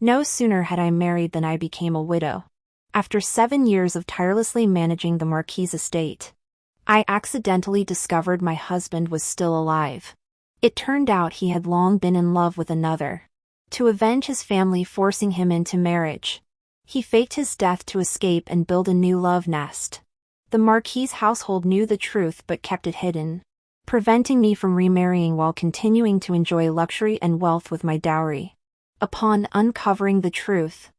No sooner had I married than I became a widow. After 7 years of tirelessly managing the Marquis' estate, I accidentally discovered my husband was still alive. It turned out he had long been in love with another. To avenge his family forcing him into marriage, he faked his death to escape and build a new love nest. The Marquis' household knew the truth but kept it hidden, preventing me from remarrying while continuing to enjoy luxury and wealth with my dowry. Upon uncovering the truth,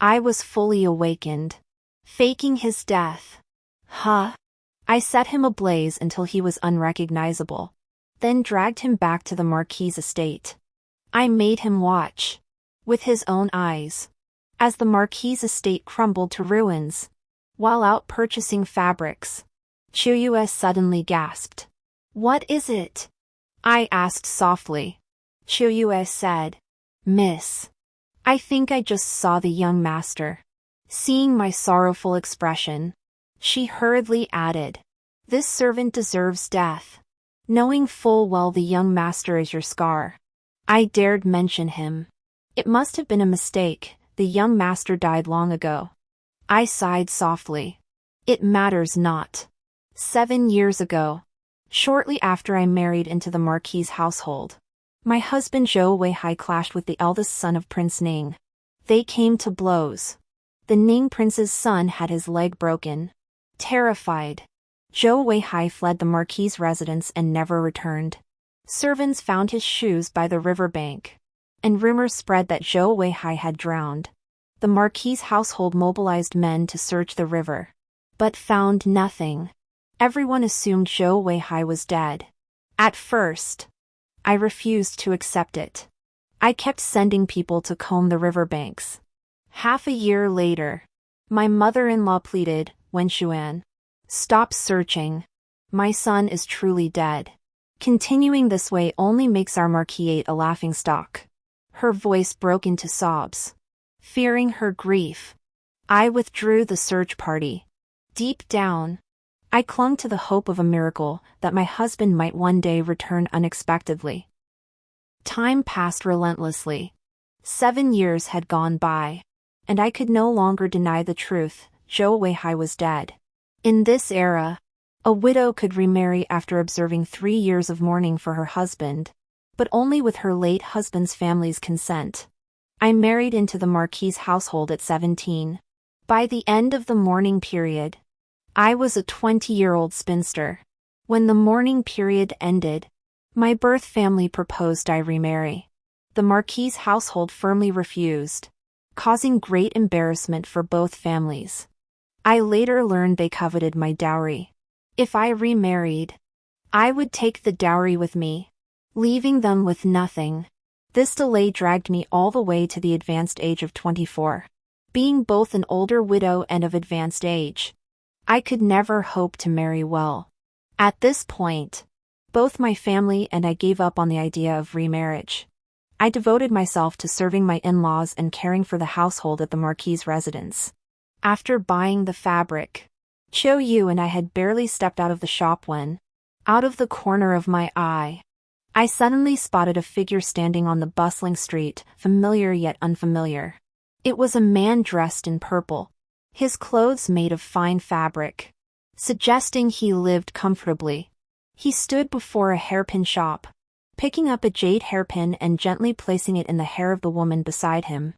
I was fully awakened. Faking his death. Huh? I set him ablaze until he was unrecognizable, then dragged him back to the Marquis' estate. I made him watch, with his own eyes, as the Marquis' estate crumbled to ruins. While out purchasing fabrics, Chiu suddenly gasped. "What is it?" I asked softly. Chiu said, "Miss, I think I just saw the young master." Seeing my sorrowful expression, she hurriedly added, "This servant deserves death, knowing full well the young master is your scar." I dared mention him. It must have been a mistake, the young master died long ago. I sighed softly. It matters not. 7 years ago, shortly after I married into the Marquis' household, my husband Zhou Weihai clashed with the eldest son of Prince Ning. They came to blows. The Ning prince's son had his leg broken. Terrified, Zhou Weihai fled the Marquis' residence and never returned. Servants found his shoes by the riverbank, and rumors spread that Zhou Weihai had drowned. The Marquis' household mobilized men to search the river, but found nothing. Everyone assumed Zhou Weihai was dead. At first, I refused to accept it. I kept sending people to comb the riverbanks. Half a year later, my mother-in-law pleaded, "Wen Xuan, stop searching. My son is truly dead. Continuing this way only makes our Marquis a laughingstock." Her voice broke into sobs. Fearing her grief, I withdrew the search party. Deep down, I clung to the hope of a miracle, that my husband might one day return unexpectedly. Time passed relentlessly. 7 years had gone by, and I could no longer deny the truth, Zhou Weihai was dead. In this era, a widow could remarry after observing 3 years of mourning for her husband, but only with her late husband's family's consent. I married into the Marquis' household at 17. By the end of the mourning period, I was a 20-year-old spinster. When the mourning period ended, my birth family proposed I remarry. The Marquis' household firmly refused, causing great embarrassment for both families. I later learned they coveted my dowry. If I remarried, I would take the dowry with me, leaving them with nothing. This delay dragged me all the way to the advanced age of 24. Being both an older widow and of advanced age, I could never hope to marry well. At this point, both my family and I gave up on the idea of remarriage. I devoted myself to serving my in-laws and caring for the household at the Marquis' residence. After buying the fabric, Chiu and I had barely stepped out of the shop when, out of the corner of my eye, I suddenly spotted a figure standing on the bustling street, familiar yet unfamiliar. It was a man dressed in purple, his clothes made of fine fabric, suggesting he lived comfortably. He stood before a hairpin shop, picking up a jade hairpin and gently placing it in the hair of the woman beside him.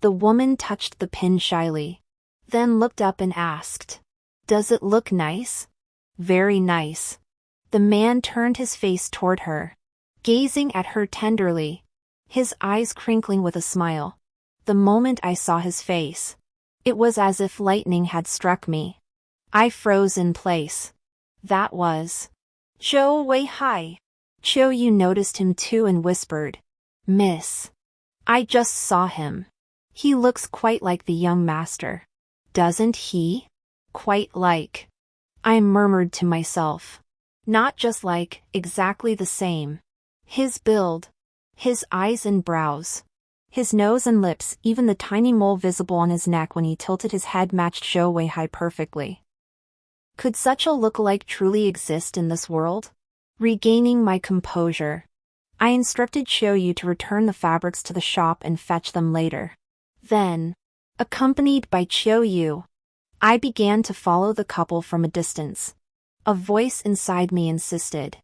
The woman touched the pin shyly, then looked up and asked, "Does it look nice?" "Very nice." The man turned his face toward her, gazing at her tenderly, his eyes crinkling with a smile. The moment I saw his face, it was as if lightning had struck me. I froze in place. That was Zhou Weihai. Chiu noticed him too and whispered, "Miss, I just saw him. He looks quite like the young master. Doesn't he?" "Quite like," I murmured to myself. "Not just like, exactly the same. His build, his eyes and brows, his nose and lips, even the tiny mole visible on his neck when he tilted his head matched Zhou Weihai perfectly." Could such a look-alike truly exist in this world? Regaining my composure, I instructed Chiu to return the fabrics to the shop and fetch them later. Then, accompanied by Chiu Yu, I began to follow the couple from a distance. A voice inside me insisted,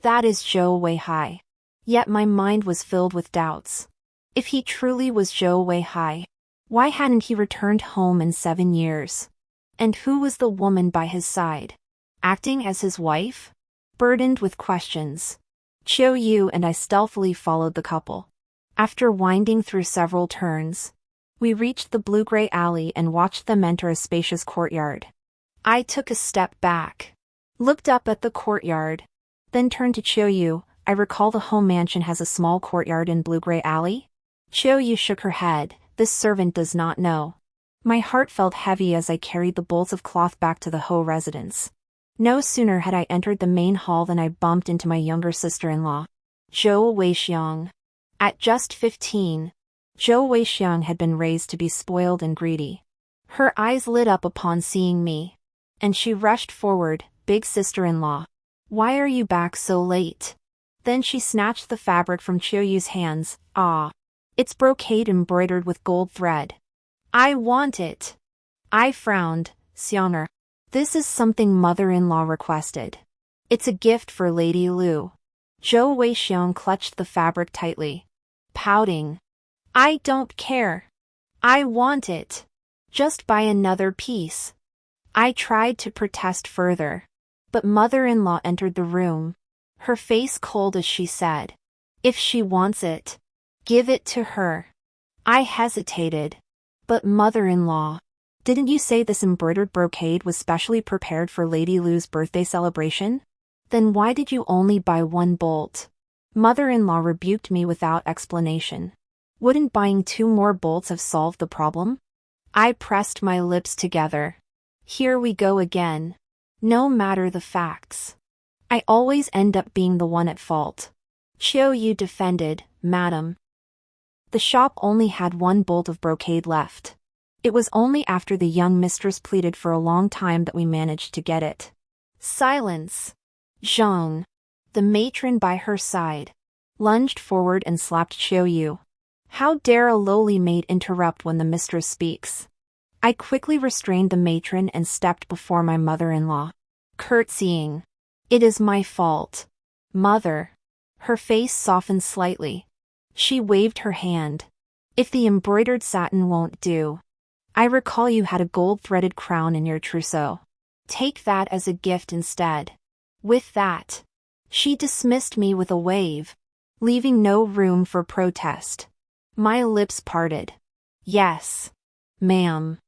"That is Zhou Weihai." Yet my mind was filled with doubts. If he truly was Zhou Weihai, why hadn't he returned home in 7 years? And who was the woman by his side, acting as his wife? Burdened with questions, Chiu Yu and I stealthily followed the couple. After winding through several turns, we reached the blue-gray alley and watched them enter a spacious courtyard. I took a step back, looked up at the courtyard, then turned to Chiu Yu. "I recall the home mansion has a small courtyard in blue-gray alley?" Chiu Yu shook her head. "This servant does not know." My heart felt heavy as I carried the bolts of cloth back to the Ho residence. No sooner had I entered the main hall than I bumped into my younger sister-in-law, Zhou Weixiang. At just 15, Zhou Weixiang had been raised to be spoiled and greedy. Her eyes lit up upon seeing me, and she rushed forward. "Big sister-in-law, why are you back so late?" Then she snatched the fabric from Chiu Yu's hands. "Ah, it's brocade embroidered with gold thread. I want it." I frowned. "Xianger, this is something mother-in-law requested. It's a gift for Lady Lu." Zhou Weixiang clutched the fabric tightly, pouting. "I don't care. I want it. Just buy another piece." I tried to protest further, but mother-in-law entered the room, her face cold as she said, "If she wants it, give it to her." I hesitated. "But mother-in-law, didn't you say this embroidered brocade was specially prepared for Lady Lu's birthday celebration? Then why did you only buy one bolt?" Mother-in-law rebuked me without explanation. Wouldn't buying 2 more bolts have solved the problem? I pressed my lips together. Here we go again. No matter the facts, I always end up being the one at fault. Chiu Yu defended. "Madam, the shop only had 1 bolt of brocade left. It was only after the young mistress pleaded for a long time that we managed to get it." Silence. Zhang, the matron by her side, lunged forward and slapped Chiu Yu. How dare a lowly maid interrupt when the mistress speaks? I quickly restrained the matron and stepped before my mother-in-law, curtsying. "It is my fault, mother." Her face softened slightly. She waved her hand. "If the embroidered satin won't do, I recall you had a gold-threaded crown in your trousseau. Take that as a gift instead." With that, she dismissed me with a wave, leaving no room for protest. My lips parted. "Yes, ma'am."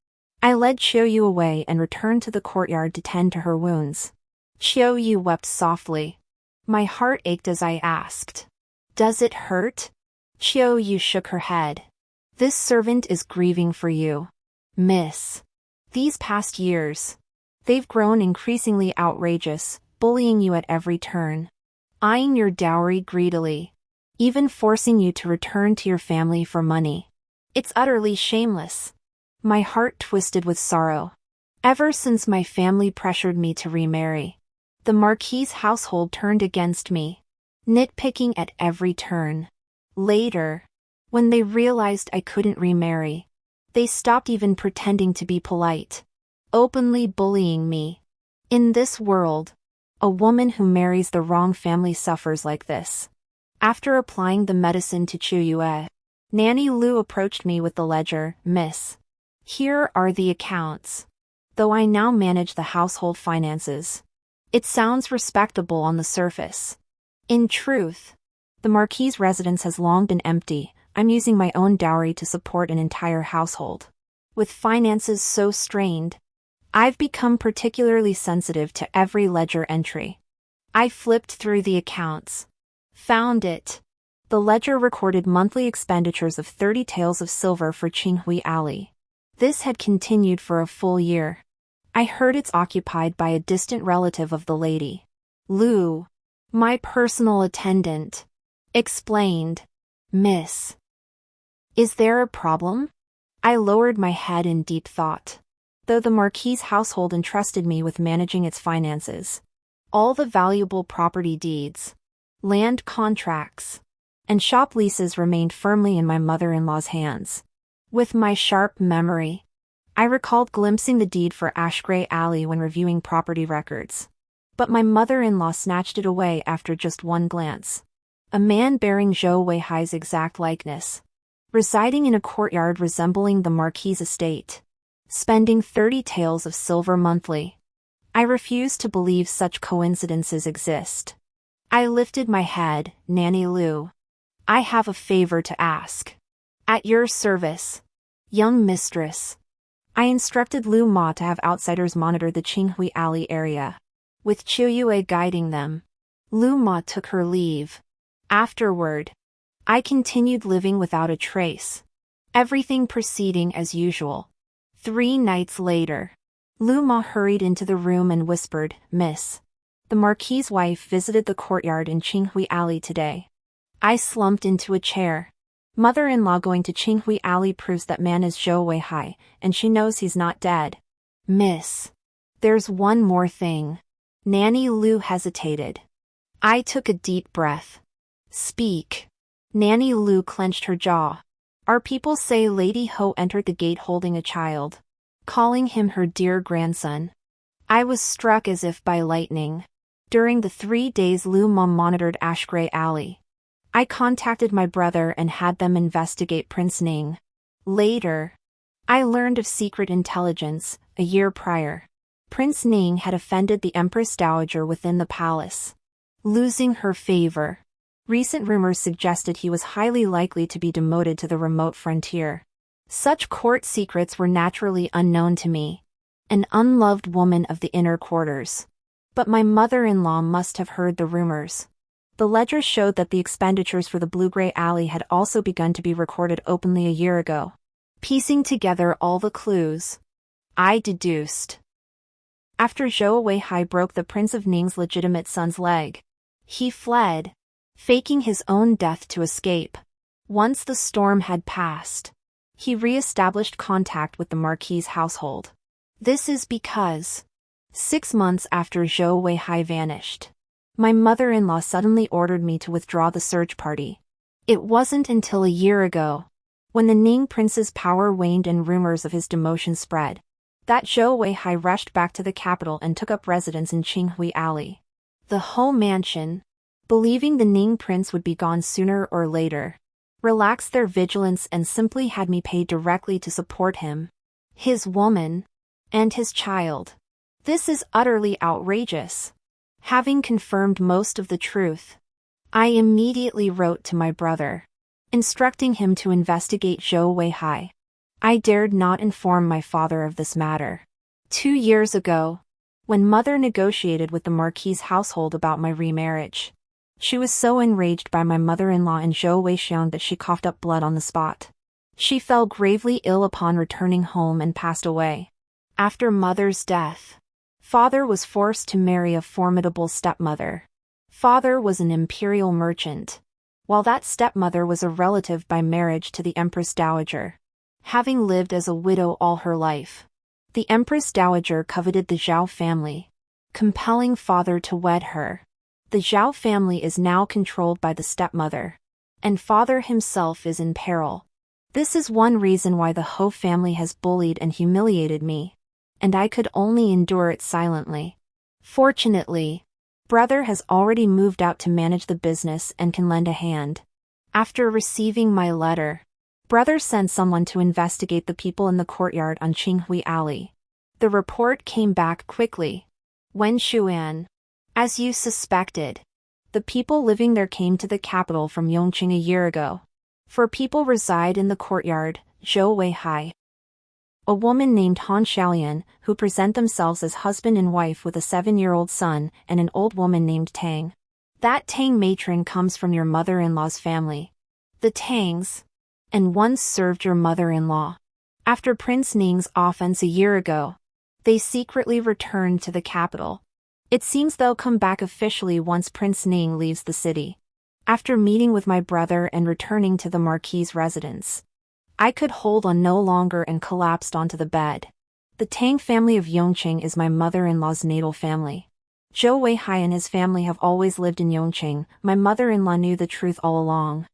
I led Chiu Yu away and returned to the courtyard to tend to her wounds. Chiu Yu wept softly. My heart ached as I asked, "Does it hurt?" Chiu Yu shook her head. "This servant is grieving for you, miss. These past years, they've grown increasingly outrageous, bullying you at every turn, eyeing your dowry greedily, even forcing you to return to your family for money. It's utterly shameless." My heart twisted with sorrow. Ever since my family pressured me to remarry, the Marquis's household turned against me, nitpicking at every turn. Later, when they realized I couldn't remarry, they stopped even pretending to be polite, openly bullying me. In this world, a woman who marries the wrong family suffers like this. After applying the medicine to Chiu Yu, Nanny Lu approached me with the ledger. "Miss, here are the accounts. Though I now manage the household finances, it sounds respectable on the surface. In truth, the Marquis's residence has long been empty. I'm using my own dowry to support an entire household. With finances so strained, I've become particularly sensitive to every ledger entry." I flipped through the accounts. Found it. The ledger recorded monthly expenditures of 30 taels of silver for Qinghui Alley. This had continued for a full year. I heard it's occupied by a distant relative of the lady. Lu, my personal attendant, explained. "Miss, is there a problem?" I lowered my head in deep thought. Though the Marquis's household entrusted me with managing its finances, all the valuable property deeds, land contracts, and shop leases remained firmly in my mother-in-law's hands. With my sharp memory, I recalled glimpsing the deed for Ashgrave Alley when reviewing property records. But my mother-in-law snatched it away after just one glance. A man bearing Zhou Weihai's exact likeness, residing in a courtyard resembling the Marquis' estate, spending 30 taels of silver monthly. I refuse to believe such coincidences exist. I lifted my head. Nanny Lu, I have a favor to ask. At your service, young mistress. I instructed Lu Ma to have outsiders monitor the Qinghui Alley area, with Qiu Yue guiding them. Lu Ma took her leave. Afterward, I continued living without a trace, everything proceeding as usual. 3 nights later, Lu Ma hurried into the room and whispered, "Miss, the Marquis' wife visited the courtyard in Qinghui Alley today." I slumped into a chair. Mother-in-law going to Qinghui Alley proves that man is Zhou Weihai, and she knows he's not dead. Miss, there's one more thing. Nanny Lu hesitated. I took a deep breath. Speak. Nanny Lu clenched her jaw. Our people say Lady Ho entered the gate holding a child, calling him her dear grandson. I was struck as if by lightning. During the 3 days Lu Ma monitored Ashgrave Alley, I contacted my brother and had them investigate Prince Ning. Later, I learned of secret intelligence. A year prior, Prince Ning had offended the Empress Dowager within the palace, losing her favor. Recent rumors suggested he was highly likely to be demoted to the remote frontier. Such court secrets were naturally unknown to me, an unloved woman of the inner quarters. But my mother-in-law must have heard the rumors. The ledger showed that the expenditures for the Blue-Gray Alley had also begun to be recorded openly a year ago. Piecing together all the clues, I deduced. After Zhou Weihai broke the Prince of Ning's legitimate son's leg, he fled, faking his own death to escape. Once the storm had passed, he re-established contact with the Marquis' household. This is because 6 months after Zhou Weihai vanished, my mother-in-law suddenly ordered me to withdraw the search party. It wasn't until a year ago, when the Ning prince's power waned and rumors of his demotion spread, that Zhou Weihai rushed back to the capital and took up residence in Qinghui Alley. The Ho mansion, believing the Ning prince would be gone sooner or later, relaxed their vigilance and simply had me paid directly to support him, his woman, and his child. This is utterly outrageous. Having confirmed most of the truth, I immediately wrote to my brother, instructing him to investigate Zhou Weihai. I dared not inform my father of this matter. 2 years ago, when mother negotiated with the Marquis' household about my remarriage, she was so enraged by my mother-in-law and Zhou Weixiang that she coughed up blood on the spot. She fell gravely ill upon returning home and passed away. After mother's death, father was forced to marry a formidable stepmother. Father was an imperial merchant, while that stepmother was a relative by marriage to the Empress Dowager. Having lived as a widow all her life, the Empress Dowager coveted the Zhao family, compelling father to wed her. The Zhao family is now controlled by the stepmother, and father himself is in peril. This is one reason why the Ho family has bullied and humiliated me, and I could only endure it silently. Fortunately, brother has already moved out to manage the business and can lend a hand. After receiving my letter, brother sent someone to investigate the people in the courtyard on Qinghui Alley. The report came back quickly. Wen Xuan, as you suspected, the people living there came to the capital from Yongqing a year ago. 4 people reside in the courtyard: Zhou Weihai, a woman named Han Xiaolian, who present themselves as husband and wife with a 7-year-old son, and an old woman named Tang. That Tang matron comes from your mother-in-law's family. The Tangs, and once served your mother-in-law. After Prince Ning's offense a year ago, they secretly returned to the capital. It seems they'll come back officially once Prince Ning leaves the city. After meeting with my brother and returning to the Marquis' residence, I could hold on no longer and collapsed onto the bed. The Tang family of Yongqing is my mother-in-law's natal family. Zhou Weihai and his family have always lived in Yongqing. My mother-in-law knew the truth all along.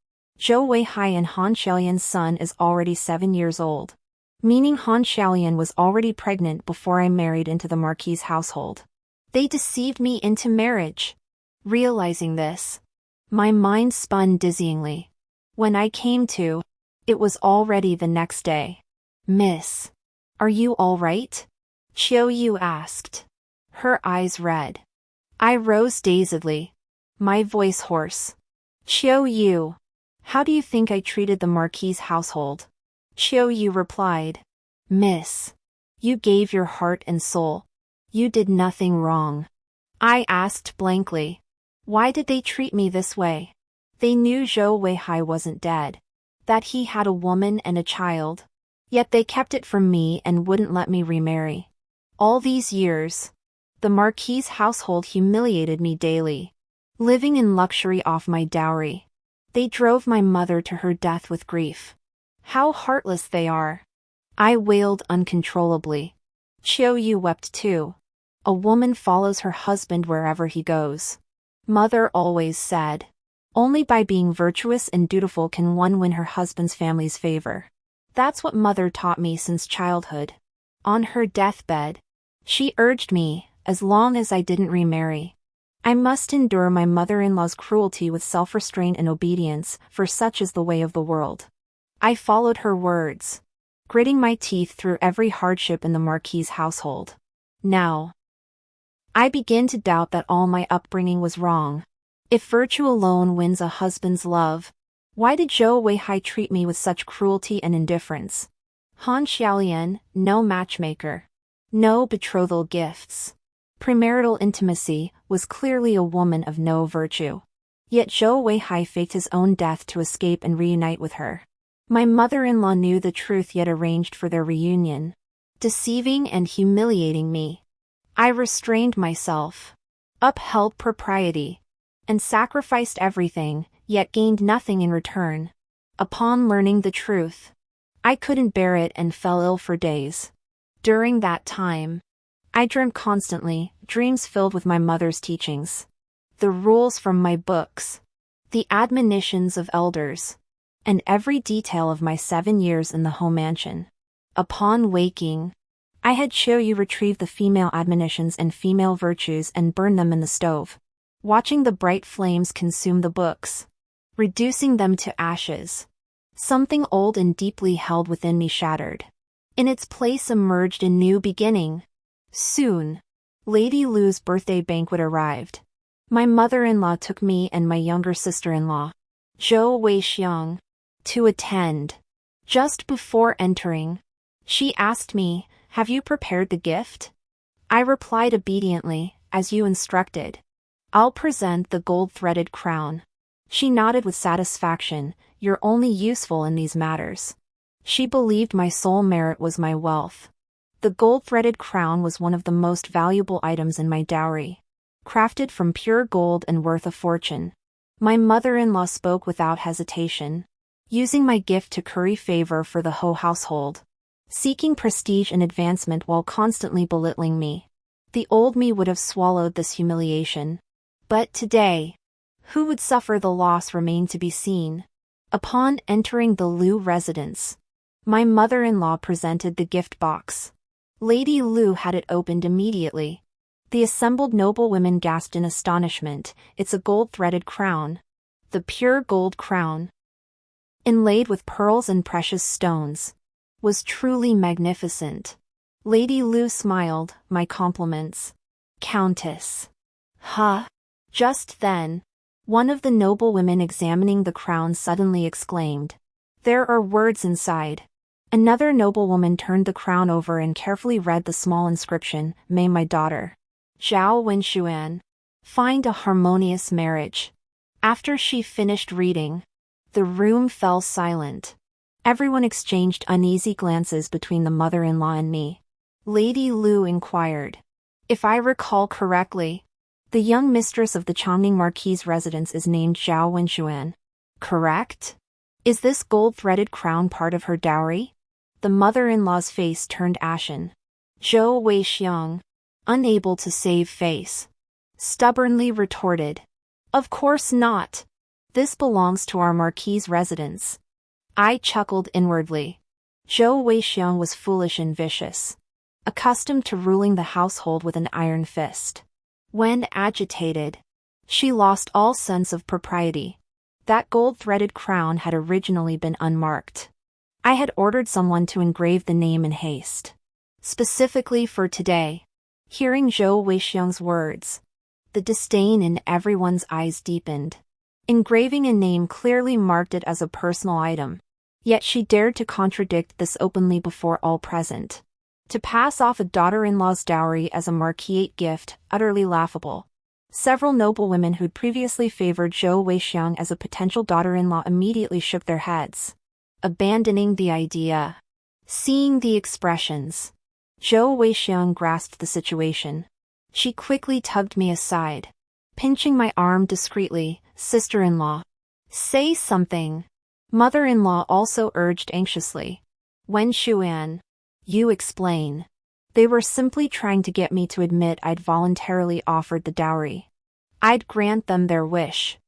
Zhou Weihai and Han Xiaolian's son is already 7 years old. Meaning Han Xiaolian was already pregnant before I married into the Marquis' household. They deceived me into marriage. Realizing this, my mind spun dizzyingly. When I came to, it was already the next day. Miss, are you all right? Qiu Yu asked. Her eyes red. I rose dazedly, my voice hoarse. Qiu Yu, how do you think I treated the Marquis' household? Qiu Yu replied. Miss, you gave your heart and soul. You did nothing wrong. I asked blankly. Why did they treat me this way? They knew Zhou Weihai wasn't dead, that he had a woman and a child. Yet they kept it from me and wouldn't let me remarry. All these years, the Marquis' household humiliated me daily, living in luxury off my dowry. They drove my mother to her death with grief. How heartless they are. I wailed uncontrollably. Qiu Yu wept too. A woman follows her husband wherever he goes. Mother always said, only by being virtuous and dutiful can one win her husband's family's favor. That's what mother taught me since childhood. On her deathbed, she urged me, as long as I didn't remarry, I must endure my mother-in-law's cruelty with self-restraint and obedience, for such is the way of the world. I followed her words, gritting my teeth through every hardship in the Marquis' household. Now, I begin to doubt that all my upbringing was wrong. If virtue alone wins a husband's love, why did Zhou Weihai treat me with such cruelty and indifference? Han Xiaolian, no matchmaker. No betrothal gifts. Premarital intimacy, was clearly a woman of no virtue. Yet Zhou Weihai faked his own death to escape and reunite with her. My mother-in-law knew the truth yet arranged for their reunion, deceiving and humiliating me. I restrained myself, upheld propriety, and sacrificed everything, yet gained nothing in return. Upon learning the truth, I couldn't bear it and fell ill for days. During that time, I dreamt constantly, dreams filled with my mother's teachings, the rules from my books, the admonitions of elders, and every detail of my 7 years in the home mansion. Upon waking, I had Qiu Yu retrieve the female admonitions and female virtues and burn them in the stove, watching the bright flames consume the books, reducing them to ashes. Something old and deeply held within me shattered. In its place emerged a new beginning. Soon, Lady Lu's birthday banquet arrived. My mother-in-law took me and my younger sister-in-law, Zhou Weixiang, to attend. Just before entering, she asked me, "Have you prepared the gift?" I replied obediently, "As you instructed. I'll present the gold-threaded crown." She nodded with satisfaction. "You're only useful in these matters." She believed my sole merit was my wealth. The gold-threaded crown was one of the most valuable items in my dowry, crafted from pure gold and worth a fortune. My mother-in-law spoke without hesitation, using my gift to curry favor for the Ho household, seeking prestige and advancement while constantly belittling me. The old me would have swallowed this humiliation. But today, who would suffer the loss remained to be seen. Upon entering the Lu residence, my mother-in-law presented the gift box. Lady Lu had it opened immediately. The assembled noblewomen gasped in astonishment. "It's a gold-threaded crown." The pure gold crown, inlaid with pearls and precious stones, was truly magnificent. Lady Lu smiled. "My compliments, Countess." "Huh?" Just then, one of the noblewomen examining the crown suddenly exclaimed, "There are words inside." Another noblewoman turned the crown over and carefully read the small inscription, "May my daughter, Zhao Wenxuan, find a harmonious marriage." After she finished reading, the room fell silent. Everyone exchanged uneasy glances between the mother-in-law and me. Lady Lu inquired, "If I recall correctly, the young mistress of the Chongning Marquis' residence is named Zhao Wenxuan, correct? Is this gold-threaded crown part of her dowry?" The mother-in-law's face turned ashen. Zhou Weixiang, unable to save face, stubbornly retorted, "Of course not. This belongs to our marquis's residence. I chuckled inwardly. Zhou Weixiang was foolish and vicious, accustomed to ruling the household with an iron fist. When agitated, she lost all sense of propriety. That gold-threaded crown had originally been unmarked. I had ordered someone to engrave the name in haste, specifically for today. Hearing Zhou Weixiang's words, the disdain in everyone's eyes deepened. Engraving a name clearly marked it as a personal item. Yet she dared to contradict this openly before all present. To pass off a daughter-in-law's dowry as a marquisate gift, utterly laughable. Several noblewomen who'd previously favored Zhou Weixiang as a potential daughter-in-law immediately shook their heads, abandoning the idea. Seeing the expressions, Zhou Weixiang grasped the situation. She quickly tugged me aside, pinching my arm discreetly. Sister-in-law, say something. Mother-in-law also urged anxiously. Wen Xuan, you explain. They were simply trying to get me to admit I'd voluntarily offered the dowry. I'd grant them their wish.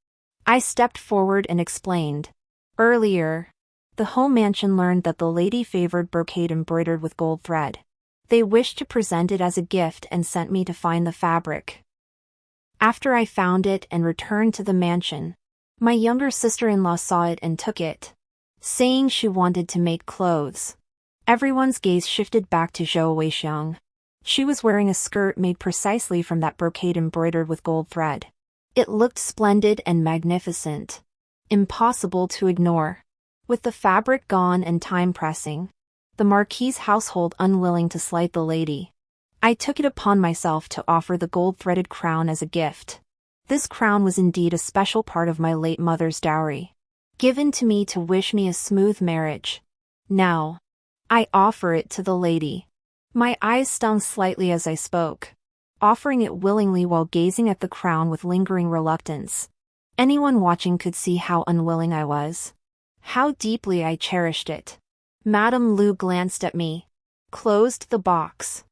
I stepped forward and explained. Earlier, the home mansion learned that the lady favored brocade embroidered with gold thread. They wished to present it as a gift and sent me to find the fabric. After I found it and returned to the mansion, my younger sister-in-law saw it and took it, saying she wanted to make clothes. Everyone's gaze shifted back to Zhou Weixiang. She was wearing a skirt made precisely from that brocade embroidered with gold thread. It looked splendid and magnificent, impossible to ignore. With the fabric gone and time pressing, the marquis's household unwilling to slight the lady, I took it upon myself to offer the gold-threaded crown as a gift. This crown was indeed a special part of my late mother's dowry, given to me to wish me a smooth marriage. Now, I offer it to the lady. My eyes stung slightly as I spoke, offering it willingly while gazing at the crown with lingering reluctance. Anyone watching could see how unwilling I was, how deeply I cherished it. Madame Lu glanced at me, closed the box,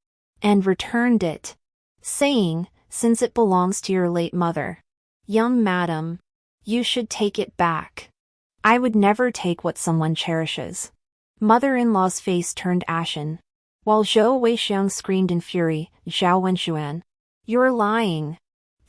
and returned it, saying, since it belongs to your late mother, young madam, you should take it back. I would never take what someone cherishes. Mother-in-law's face turned ashen, while Zhou Weixiang screamed in fury, Zhao Wenxuan, you're lying.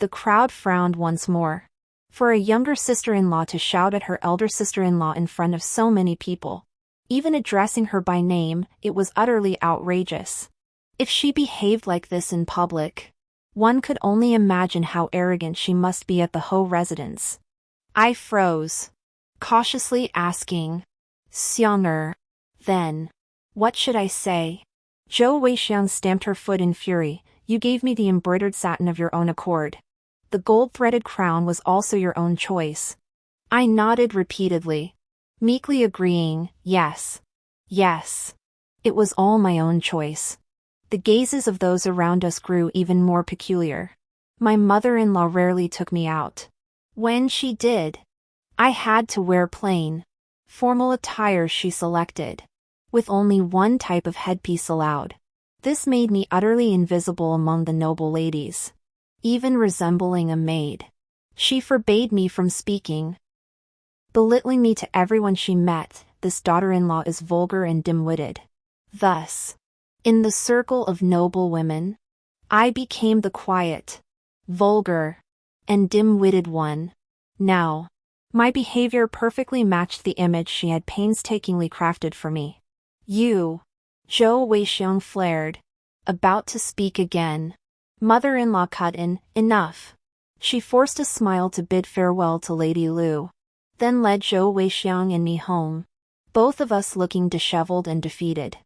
The crowd frowned once more. For a younger sister-in-law to shout at her elder sister-in-law in front of so many people, even addressing her by name, it was utterly outrageous. If she behaved like this in public, one could only imagine how arrogant she must be at the Ho residence. I froze, cautiously asking, Xiang'er, then, what should I say? Zhou Weixiang stamped her foot in fury. You gave me the embroidered satin of your own accord. The gold-threaded crown was also your own choice. I nodded repeatedly, meekly agreeing, yes. Yes. It was all my own choice. The gazes of those around us grew even more peculiar. My mother-in-law rarely took me out. When she did, I had to wear plain, formal attire she selected, with only one type of headpiece allowed. This made me utterly invisible among the noble ladies, even resembling a maid. She forbade me from speaking, belittling me to everyone she met. This daughter-in-law is vulgar and dim-witted. Thus, in the circle of noble women, I became the quiet, vulgar, and dim-witted one. Now, my behavior perfectly matched the image she had painstakingly crafted for me. You, Zhou Weixiang flared, about to speak again. Mother-in-law cut in, enough. She forced a smile to bid farewell to Lady Lu, then led Zhou Weixiang and me home, both of us looking disheveled and defeated.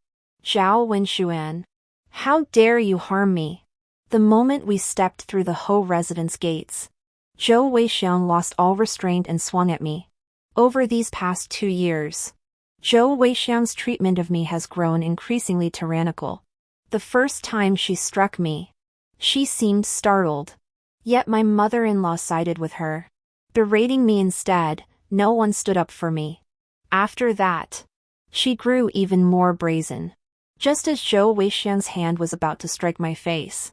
Zhao Wenxuan, how dare you harm me? The moment we stepped through the Ho residence gates, Zhou Weixiang lost all restraint and swung at me. Over these past 2 years, Zhou Weixiang's treatment of me has grown increasingly tyrannical. The first time she struck me, she seemed startled. Yet my mother-in-law sided with her, berating me instead. No one stood up for me. After that, she grew even more brazen. Just as Zhou Weixiang's hand was about to strike my face,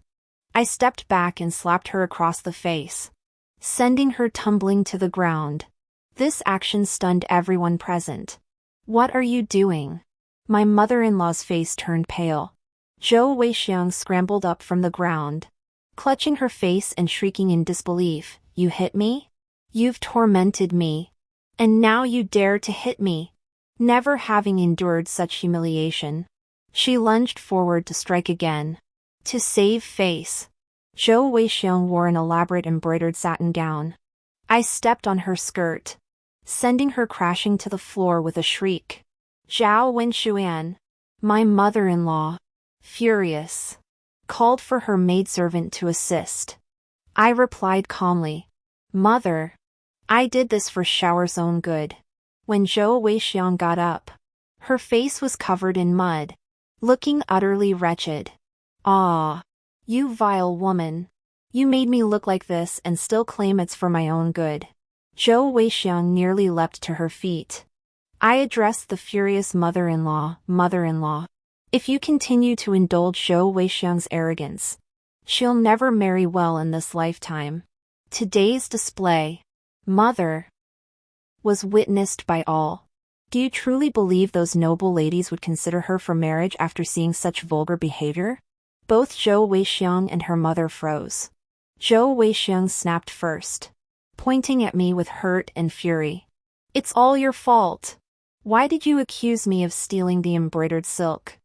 I stepped back and slapped her across the face, sending her tumbling to the ground. This action stunned everyone present. What are you doing? My mother-in-law's face turned pale. Zhou Weixiang scrambled up from the ground, clutching her face and shrieking in disbelief. You hit me? You've tormented me. And now you dare to hit me? Never having endured such humiliation, she lunged forward to strike again. To save face, Zhou Weixiang wore an elaborate embroidered satin gown. I stepped on her skirt, sending her crashing to the floor with a shriek. Zhao Wenshuan, my mother-in-law, furious, called for her maidservant to assist. I replied calmly, Mother, I did this for Shower's own good. When Zhou Weixiang got up, her face was covered in mud, looking utterly wretched. Ah, you vile woman. You made me look like this and still claim it's for my own good. Zhou Weixiang nearly leapt to her feet. I addressed the furious mother-in-law. Mother-in-law, if you continue to indulge Zhou Weixiang's arrogance, she'll never marry well in this lifetime. Today's display, Mother, was witnessed by all. Do you truly believe those noble ladies would consider her for marriage after seeing such vulgar behavior? Both Zhou Weixiang and her mother froze. Zhou Weixiang snapped first, pointing at me with hurt and fury. It's all your fault. Why did you accuse me of stealing the embroidered silk?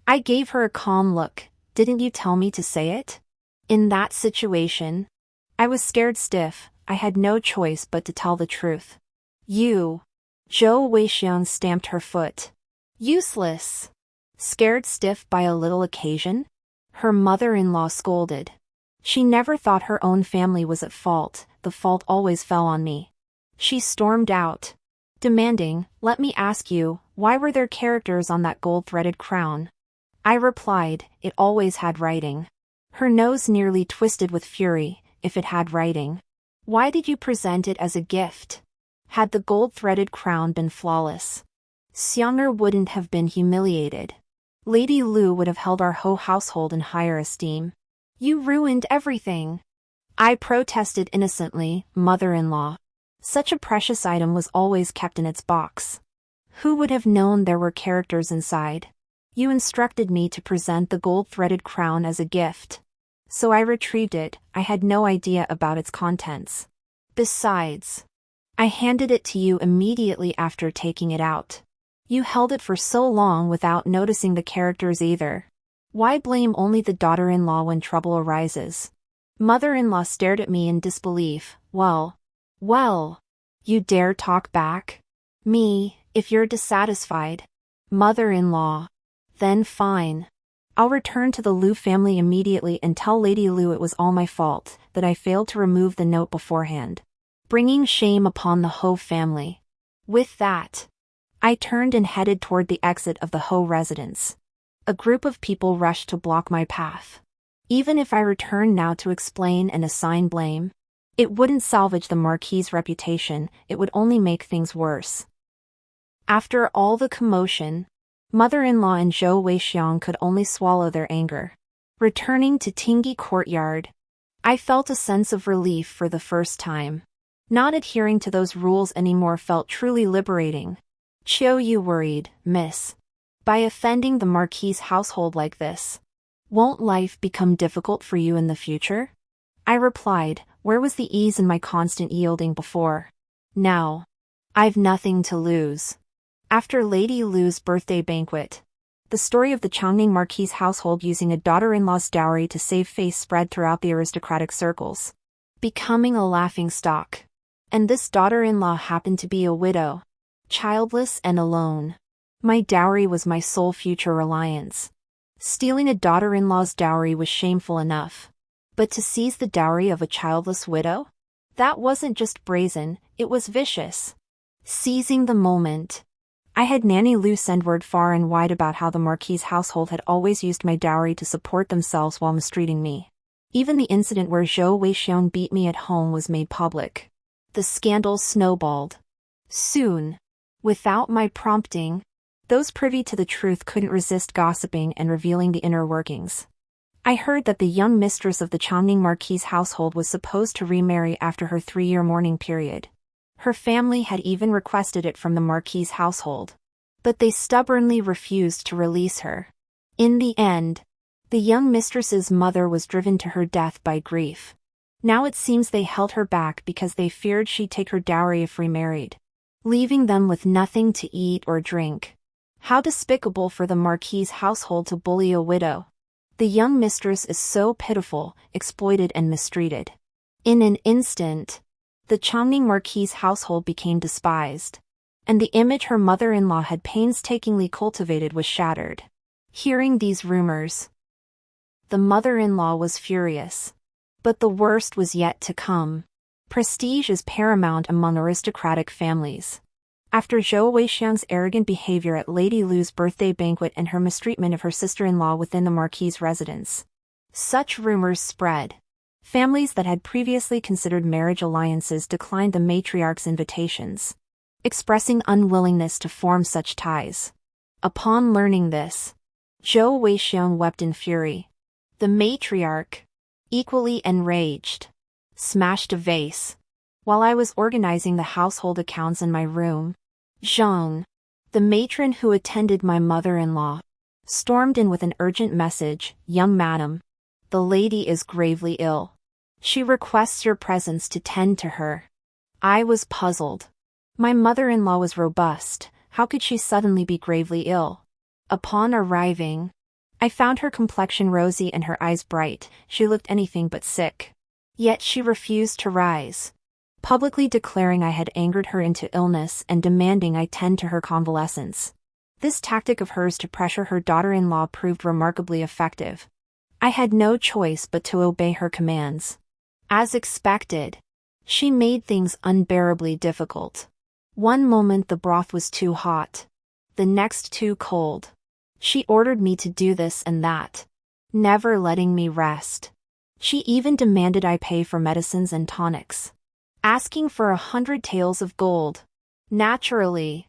I gave her a calm look. Didn't you tell me to say it? In that situation, I was scared stiff. I had no choice but to tell the truth. You. Zhou Weixiang stamped her foot. Useless. Scared stiff by a little occasion? Her mother-in-law scolded. She never thought her own family was at fault. The fault always fell on me. She stormed out, demanding, let me ask you, why were there characters on that gold-threaded crown? I replied, it always had writing. Her nose nearly twisted with fury. If it had writing, why did you present it as a gift? Had the gold-threaded crown been flawless, Xiang'er wouldn't have been humiliated. Lady Lu would have held our whole household in higher esteem. You ruined everything. I protested innocently, mother-in-law. Such a precious item was always kept in its box. Who would have known there were characters inside? You instructed me to present the gold-threaded crown as a gift. So I retrieved it. I had no idea about its contents. Besides, I handed it to you immediately after taking it out. You held it for so long without noticing the characters either. Why blame only the daughter-in-law when trouble arises? Mother-in-law stared at me in disbelief. Well, you dare talk back? Me, if you're dissatisfied. Mother-in-law. Then fine. I'll return to the Lu family immediately and tell Lady Lu it was all my fault, that I failed to remove the note beforehand, bringing shame upon the Ho family. With that, I turned and headed toward the exit of the Ho residence. A group of people rushed to block my path. Even if I returned now to explain and assign blame, it wouldn't salvage the Marquis's reputation, it would only make things worse. After all the commotion, mother-in-law and Zhou Weixiang could only swallow their anger. Returning to Tingyi Courtyard, I felt a sense of relief for the first time. Not adhering to those rules anymore felt truly liberating. Chiu Yu worried, Miss. By offending the Marquis's household like this, won't life become difficult for you in the future? I replied, where was the ease in my constant yielding before? Now, I've nothing to lose. After Lady Lu's birthday banquet, the story of the Changning Marquis's household using a daughter-in-law's dowry to save face spread throughout the aristocratic circles, becoming a laughingstock. And this daughter-in-law happened to be a widow, childless and alone. My dowry was my sole future reliance. Stealing a daughter-in-law's dowry was shameful enough. But to seize the dowry of a childless widow? That wasn't just brazen, it was vicious. Seizing the moment, I had Nanny Lu send word far and wide about how the Marquis's household had always used my dowry to support themselves while mistreating me. Even the incident where Zhou Weixiang beat me at home was made public. The scandal snowballed. Soon, without my prompting, those privy to the truth couldn't resist gossiping and revealing the inner workings. I heard that the young mistress of the Changning Marquis's household was supposed to remarry after her 3-year mourning period. Her family had even requested it from the Marquis's household. But they stubbornly refused to release her. In the end, the young mistress's mother was driven to her death by grief. Now it seems they held her back because they feared she'd take her dowry if remarried, leaving them with nothing to eat or drink. How despicable for the Marquis's household to bully a widow. The young mistress is so pitiful, exploited and mistreated. In an instant, the charming Marquis's household became despised, and the image her mother-in-law had painstakingly cultivated was shattered. Hearing these rumors, the mother-in-law was furious. But the worst was yet to come. Prestige is paramount among aristocratic families. After Zhou Weixiang's arrogant behavior at Lady Lu's birthday banquet and her mistreatment of her sister-in-law within the Marquis's residence, such rumors spread. Families that had previously considered marriage alliances declined the matriarch's invitations, expressing unwillingness to form such ties. Upon learning this, Zhou Weixiang wept in fury. The matriarch, equally enraged, smashed a vase. While I was organizing the household accounts in my room, Zhang, the matron who attended my mother-in-law, stormed in with an urgent message. "Young madam, the lady is gravely ill. She requests your presence to tend to her." I was puzzled. My mother-in-law was robust. How could she suddenly be gravely ill? Upon arriving, I found her complexion rosy and her eyes bright. She looked anything but sick. Yet she refused to rise, publicly declaring I had angered her into illness and demanding I tend to her convalescence. This tactic of hers to pressure her daughter-in-law proved remarkably effective. I had no choice but to obey her commands. As expected, she made things unbearably difficult. One moment the broth was too hot, the next too cold. She ordered me to do this and that, never letting me rest. She even demanded I pay for medicines and tonics, asking for 100 taels of gold. Naturally,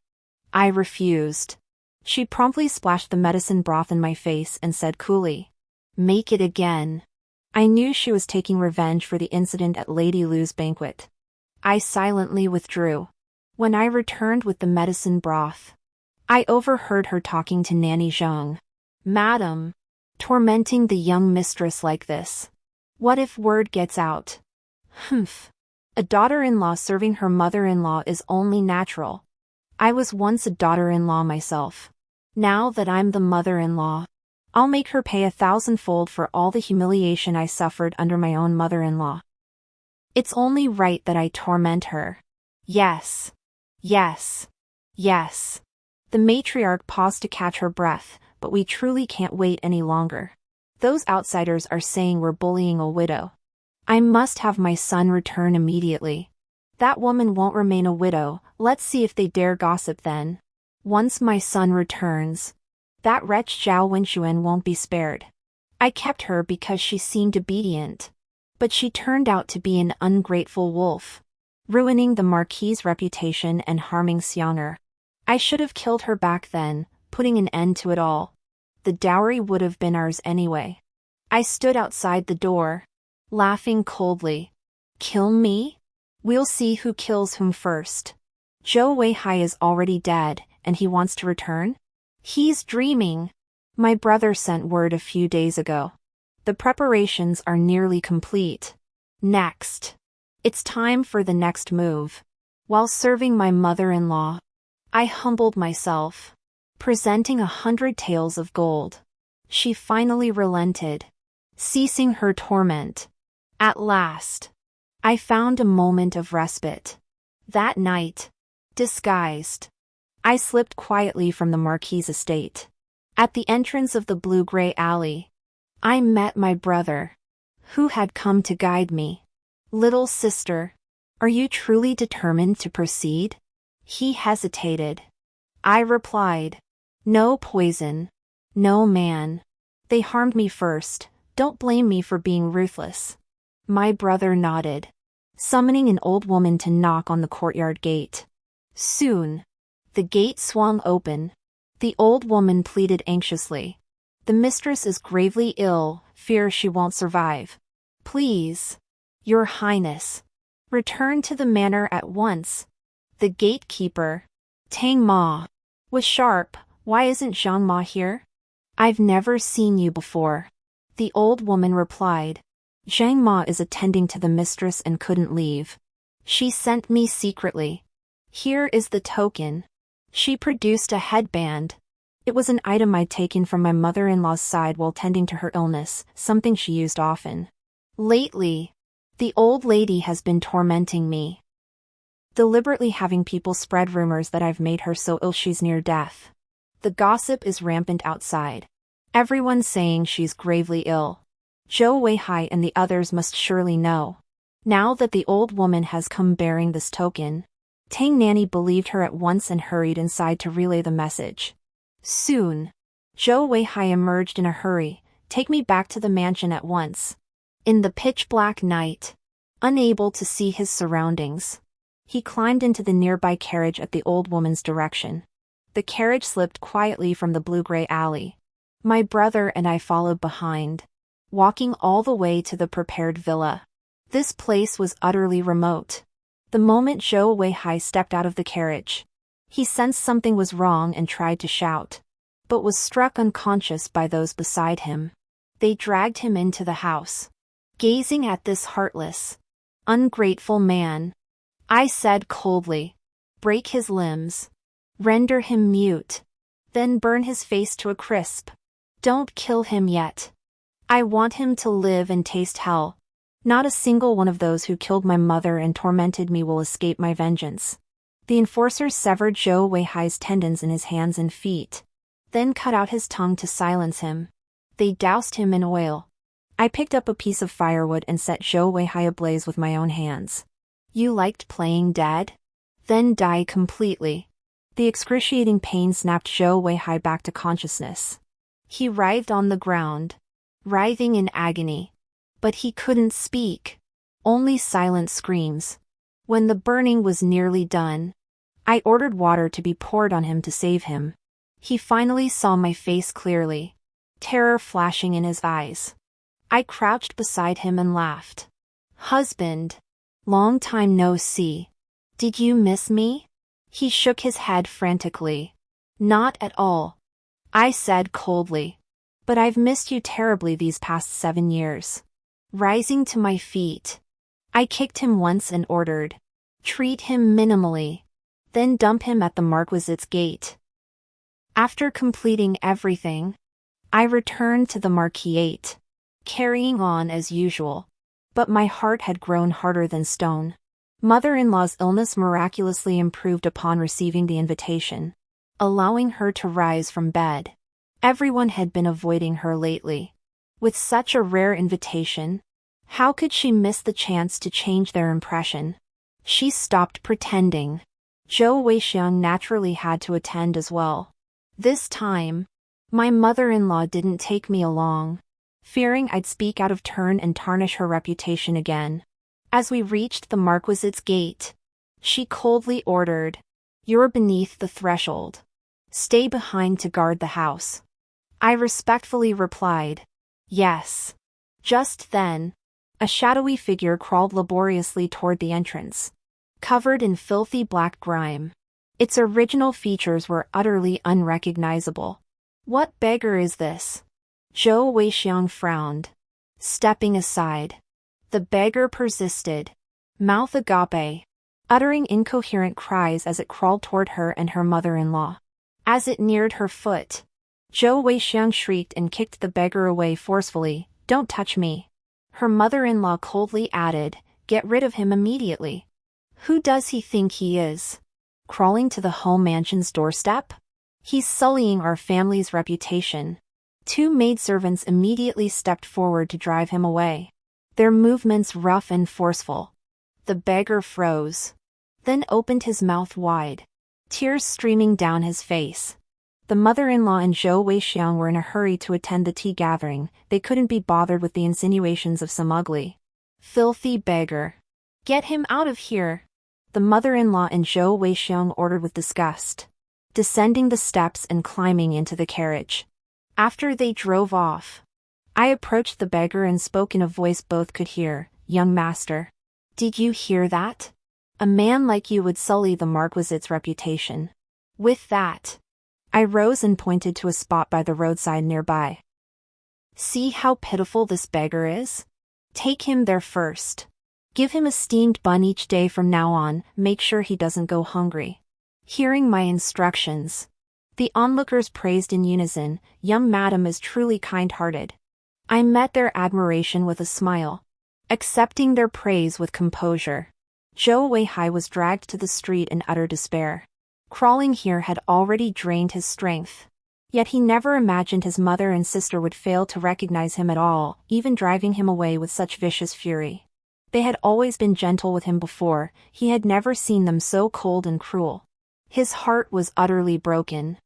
I refused. She promptly splashed the medicine broth in my face and said coolly, "Make it again." I knew she was taking revenge for the incident at Lady Lu's banquet. I silently withdrew. When I returned with the medicine broth, I overheard her talking to Nanny Zhang. "Madam, tormenting the young mistress like this. What if word gets out?" "Humph. A daughter-in-law serving her mother-in-law is only natural. I was once a daughter-in-law myself. Now that I'm the mother-in-law, I'll make her pay 1,000-fold for all the humiliation I suffered under my own mother-in-law. It's only right that I torment her. Yes. Yes. Yes." The matriarch paused to catch her breath. "But we truly can't wait any longer. Those outsiders are saying we're bullying a widow. I must have my son return immediately. That woman won't remain a widow. Let's see if they dare gossip then. Once my son returns, that wretch Zhao Wenxuan won't be spared. I kept her because she seemed obedient, but she turned out to be an ungrateful wolf, ruining the Marquis's reputation and harming Xiang'er. I should have killed her back then, putting an end to it all. The dowry would have been ours anyway." I stood outside the door, laughing coldly. "Kill me? We'll see who kills whom first. Zhou Weihai is already dead, and he wants to return? He's dreaming. My brother sent word a few days ago. The preparations are nearly complete. Next, it's time for the next move." While serving my mother-in-law, I humbled myself, presenting 100 taels of gold. She finally relented, ceasing her torment. At last, I found a moment of respite. That night, disguised, I slipped quietly from the Marquis's estate. At the entrance of the blue-gray alley, I met my brother, who had come to guide me. "Little sister, are you truly determined to proceed?" He hesitated. I replied, "No poison, no man. They harmed me first. Don't blame me for being ruthless." My brother nodded, summoning an old woman to knock on the courtyard gate. Soon, the gate swung open. The old woman pleaded anxiously, "The mistress is gravely ill, fear she won't survive. Please, Your Highness, return to the manor at once." The gatekeeper, Tang Ma, was sharp. Why isn't Zhang Ma here? I've never seen you before. The old woman replied. Zhang Ma is attending to the mistress and couldn't leave. She sent me secretly. Here is the token. She produced a headband. It was an item I'd taken from my mother-in-law's side while tending to her illness, something she used often. Lately, the old lady has been tormenting me, deliberately having people spread rumors that I've made her so ill she's near death. The gossip is rampant outside. Everyone's saying she's gravely ill. Zhou Weihai and the others must surely know. Now that the old woman has come bearing this token, Tang Nanny believed her at once and hurried inside to relay the message. Soon, Zhou Weihai emerged in a hurry. Take me back to the mansion at once. In the pitch-black night, unable to see his surroundings, he climbed into the nearby carriage at the old woman's direction. The carriage slipped quietly from the blue-gray alley. My brother and I followed behind, walking all the way to the prepared villa. This place was utterly remote. The moment Zhou Weihai stepped out of the carriage, he sensed something was wrong and tried to shout, but was struck unconscious by those beside him. They dragged him into the house. Gazing at this heartless, ungrateful man, I said coldly, break his limbs, render him mute, then burn his face to a crisp. Don't kill him yet. I want him to live and taste hell. Not a single one of those who killed my mother and tormented me will escape my vengeance. The enforcers severed Zhou Weihai's tendons in his hands and feet, then cut out his tongue to silence him. They doused him in oil. I picked up a piece of firewood and set Zhou Weihai ablaze with my own hands. You liked playing dead? Then die completely. The excruciating pain snapped Zhou Weihai back to consciousness. He writhed on the ground, writhing in agony. But he couldn't speak. Only silent screams. When the burning was nearly done, I ordered water to be poured on him to save him. He finally saw my face clearly, terror flashing in his eyes. I crouched beside him and laughed. Husband, long time no see. Did you miss me? He shook his head frantically. Not at all. I said coldly. But I've missed you terribly these past 7 years. Rising to my feet, I kicked him once and ordered, treat him minimally, then dump him at the Marquisite's gate. After completing everything, I returned to the Marquisate, carrying on as usual. But my heart had grown harder than stone. Mother-in-law's illness miraculously improved upon receiving the invitation, allowing her to rise from bed. Everyone had been avoiding her lately. With such a rare invitation, how could she miss the chance to change their impression? She stopped pretending. Zhou Weixiang naturally had to attend as well. This time, my mother-in-law didn't take me along, fearing I'd speak out of turn and tarnish her reputation again. As we reached the Marquisite's gate, she coldly ordered, "You're beneath the threshold. Stay behind to guard the house." I respectfully replied, "Yes." Just then, a shadowy figure crawled laboriously toward the entrance, covered in filthy black grime. Its original features were utterly unrecognizable. What beggar is this? Zhou Weixiang frowned, stepping aside. The beggar persisted, mouth agape, uttering incoherent cries as it crawled toward her and her mother-in-law. As it neared her foot, Zhou Weixiang shrieked and kicked the beggar away forcefully. "Don't touch me." Her mother-in-law coldly added, "Get rid of him immediately." Who does he think he is? Crawling to the home mansion's doorstep? He's sullying our family's reputation. 2 maidservants immediately stepped forward to drive him away, their movements rough and forceful. The beggar froze, then opened his mouth wide, tears streaming down his face. The mother-in-law and Zhou Weixiang were in a hurry to attend the tea gathering. They couldn't be bothered with the insinuations of some ugly, filthy beggar. "Get him out of here!" the mother-in-law and Zhou Weixiang ordered with disgust, descending the steps and climbing into the carriage. After they drove off, I approached the beggar and spoke in a voice both could hear. "Young master, did you hear that? A man like you would sully the Marquisite's reputation. With that, I rose and pointed to a spot by the roadside nearby. See how pitiful this beggar is? Take him there first. Give him a steamed bun each day from now on, make sure he doesn't go hungry. Hearing my instructions, the onlookers praised in unison, young madam is truly kind-hearted. I met their admiration with a smile, accepting their praise with composure. Zhou Weihai was dragged to the street in utter despair. Crawling here had already drained his strength. Yet he never imagined his mother and sister would fail to recognize him at all, even driving him away with such vicious fury. They had always been gentle with him before, he had never seen them so cold and cruel. His heart was utterly broken.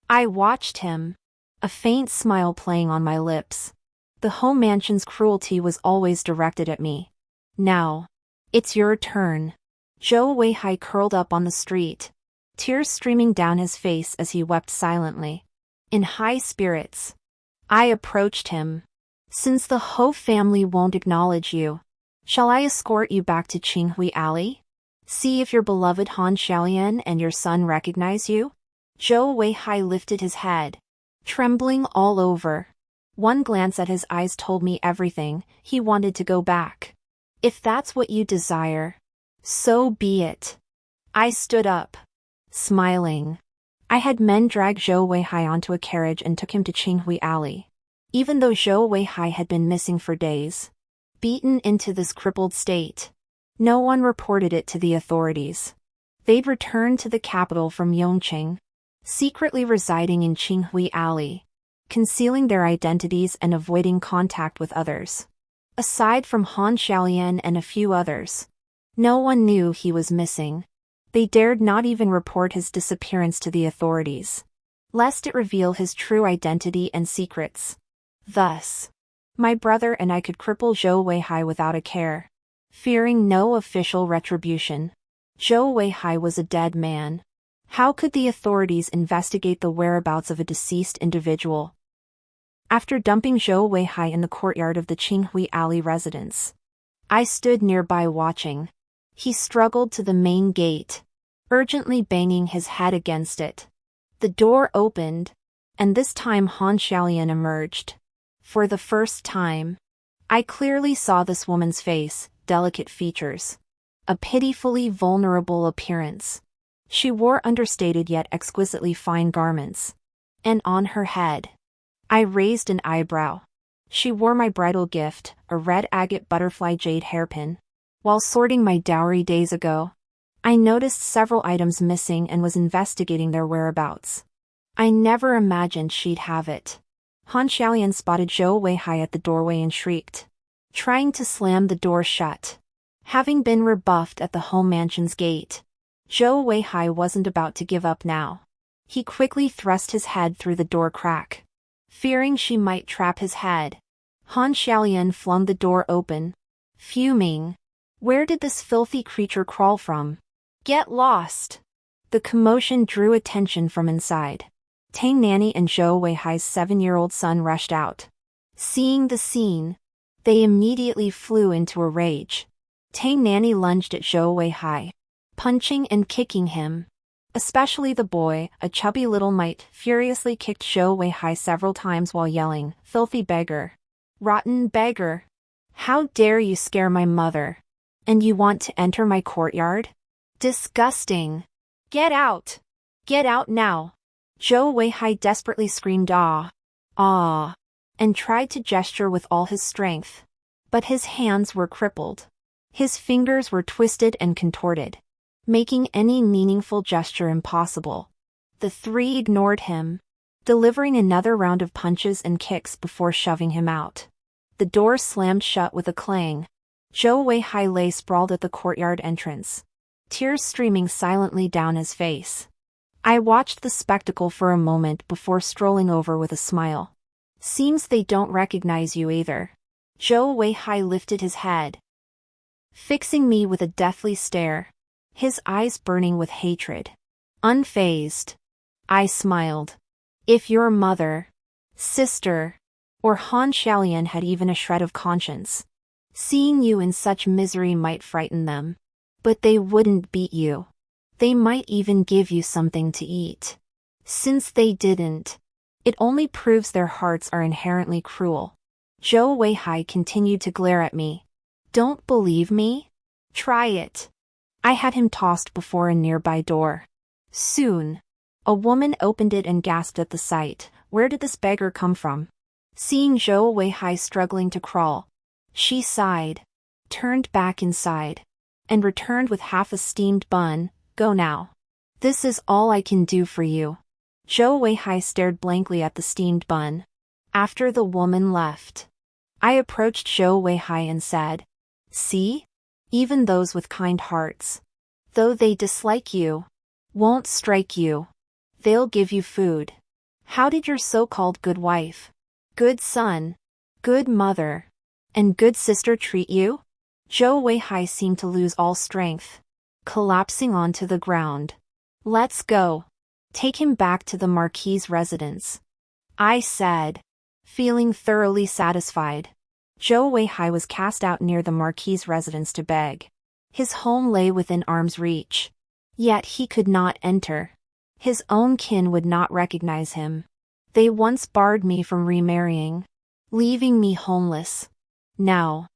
I watched him, a faint smile playing on my lips. The home mansion's cruelty was always directed at me. Now, it's your turn. Zhou Weihai curled up on the street, tears streaming down his face as he wept silently. In high spirits, I approached him. Since the Ho family won't acknowledge you, shall I escort you back to Qinghui Alley? See if your beloved Han Xiaolian and your son recognize you? Zhou Weihai lifted his head, trembling all over. One glance at his eyes told me everything. He wanted to go back. If that's what you desire, so be it. I stood up, smiling. I had men drag Zhou Weihai onto a carriage and took him to Qinghui Alley. Even though Zhou Weihai had been missing for days, beaten into this crippled state, no one reported it to the authorities. They'd returned to the capital from Yongqing, secretly residing in Qinghui Alley, concealing their identities and avoiding contact with others. Aside from Han Xiaolian and a few others, no one knew he was missing. They dared not even report his disappearance to the authorities, lest it reveal his true identity and secrets. Thus, my brother and I could cripple Zhou Weihai without a care, fearing no official retribution. Zhou Weihai was a dead man. How could the authorities investigate the whereabouts of a deceased individual? After dumping Zhou Weihai in the courtyard of the Qinghui Alley residence, I stood nearby watching. He struggled to the main gate, urgently banging his head against it. The door opened, and this time Han Xiaolian emerged. For the first time, I clearly saw this woman's face, delicate features, a pitifully vulnerable appearance. She wore understated yet exquisitely fine garments, and on her head, I raised an eyebrow. She wore my bridal gift, a red agate butterfly jade hairpin. While sorting my dowry days ago, I noticed several items missing and was investigating their whereabouts. I never imagined she'd have it. Han Xiaolian spotted Zhou Weihai at the doorway and shrieked, trying to slam the door shut. Having been rebuffed at the home mansion's gate, Zhou Weihai wasn't about to give up now. He quickly thrust his head through the door crack. Fearing she might trap his head, Han Xiaolian flung the door open, fuming. Where did this filthy creature crawl from? Get lost! The commotion drew attention from inside. Tang Nanny and Zhou Weihai's 7-year-old son rushed out. Seeing the scene, they immediately flew into a rage. Tang Nanny lunged at Zhou Weihai, punching and kicking him. Especially the boy, a chubby little mite, furiously kicked Zhou Weihai several times while yelling, "Filthy beggar! Rotten beggar! How dare you scare my mother? And you want to enter my courtyard? Disgusting! Get out! Get out now!" Zhou Weihai desperately screamed "Ah! Ah!" and tried to gesture with all his strength. But his hands were crippled. His fingers were twisted and contorted, making any meaningful gesture impossible. The three ignored him, delivering another round of punches and kicks before shoving him out. The door slammed shut with a clang. Zhou Weihai lay sprawled at the courtyard entrance, tears streaming silently down his face. I watched the spectacle for a moment before strolling over with a smile. Seems they don't recognize you either. Zhou Weihai lifted his head, fixing me with a deathly stare, his eyes burning with hatred. Unfazed, I smiled. If your mother, sister, or Han Xiaolian had even a shred of conscience, seeing you in such misery might frighten them. But they wouldn't beat you. They might even give you something to eat. Since they didn't, it only proves their hearts are inherently cruel. Zhou Weihai continued to glare at me. Don't believe me? Try it. I had him tossed before a nearby door. Soon, a woman opened it and gasped at the sight. Where did this beggar come from? Seeing Zhou Weihai struggling to crawl, she sighed, turned back inside, and returned with half a steamed bun. Go now. This is all I can do for you. Zhou Weihai stared blankly at the steamed bun. After the woman left, I approached Zhou Weihai and said, See? Even those with kind hearts, though they dislike you, won't strike you. They'll give you food. How did your so-called good wife, good son, good mother, and good sister treat you? Zhou Weihai seemed to lose all strength, collapsing onto the ground. Let's go. Take him back to the Marquis's residence, I said, feeling thoroughly satisfied. Zhou Weihai was cast out near the Marquis's residence to beg. His home lay within arm's reach. Yet he could not enter. His own kin would not recognize him. They once barred me from remarrying, leaving me homeless. Now,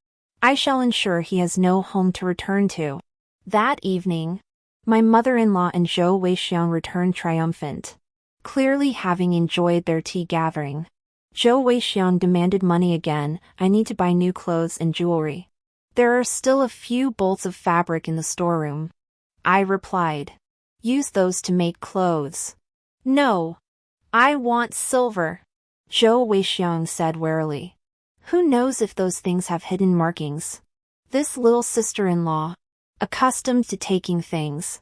I shall ensure he has no home to return to. That evening, my mother-in-law and Zhou Weixiang returned triumphant, clearly having enjoyed their tea gathering. Zhou Weixiang demanded money again. I need to buy new clothes and jewelry. There are still a few bolts of fabric in the storeroom, I replied. Use those to make clothes. No. I want silver, Zhou Weixiang said warily. Who knows if those things have hidden markings? This little sister-in-law, accustomed to taking things,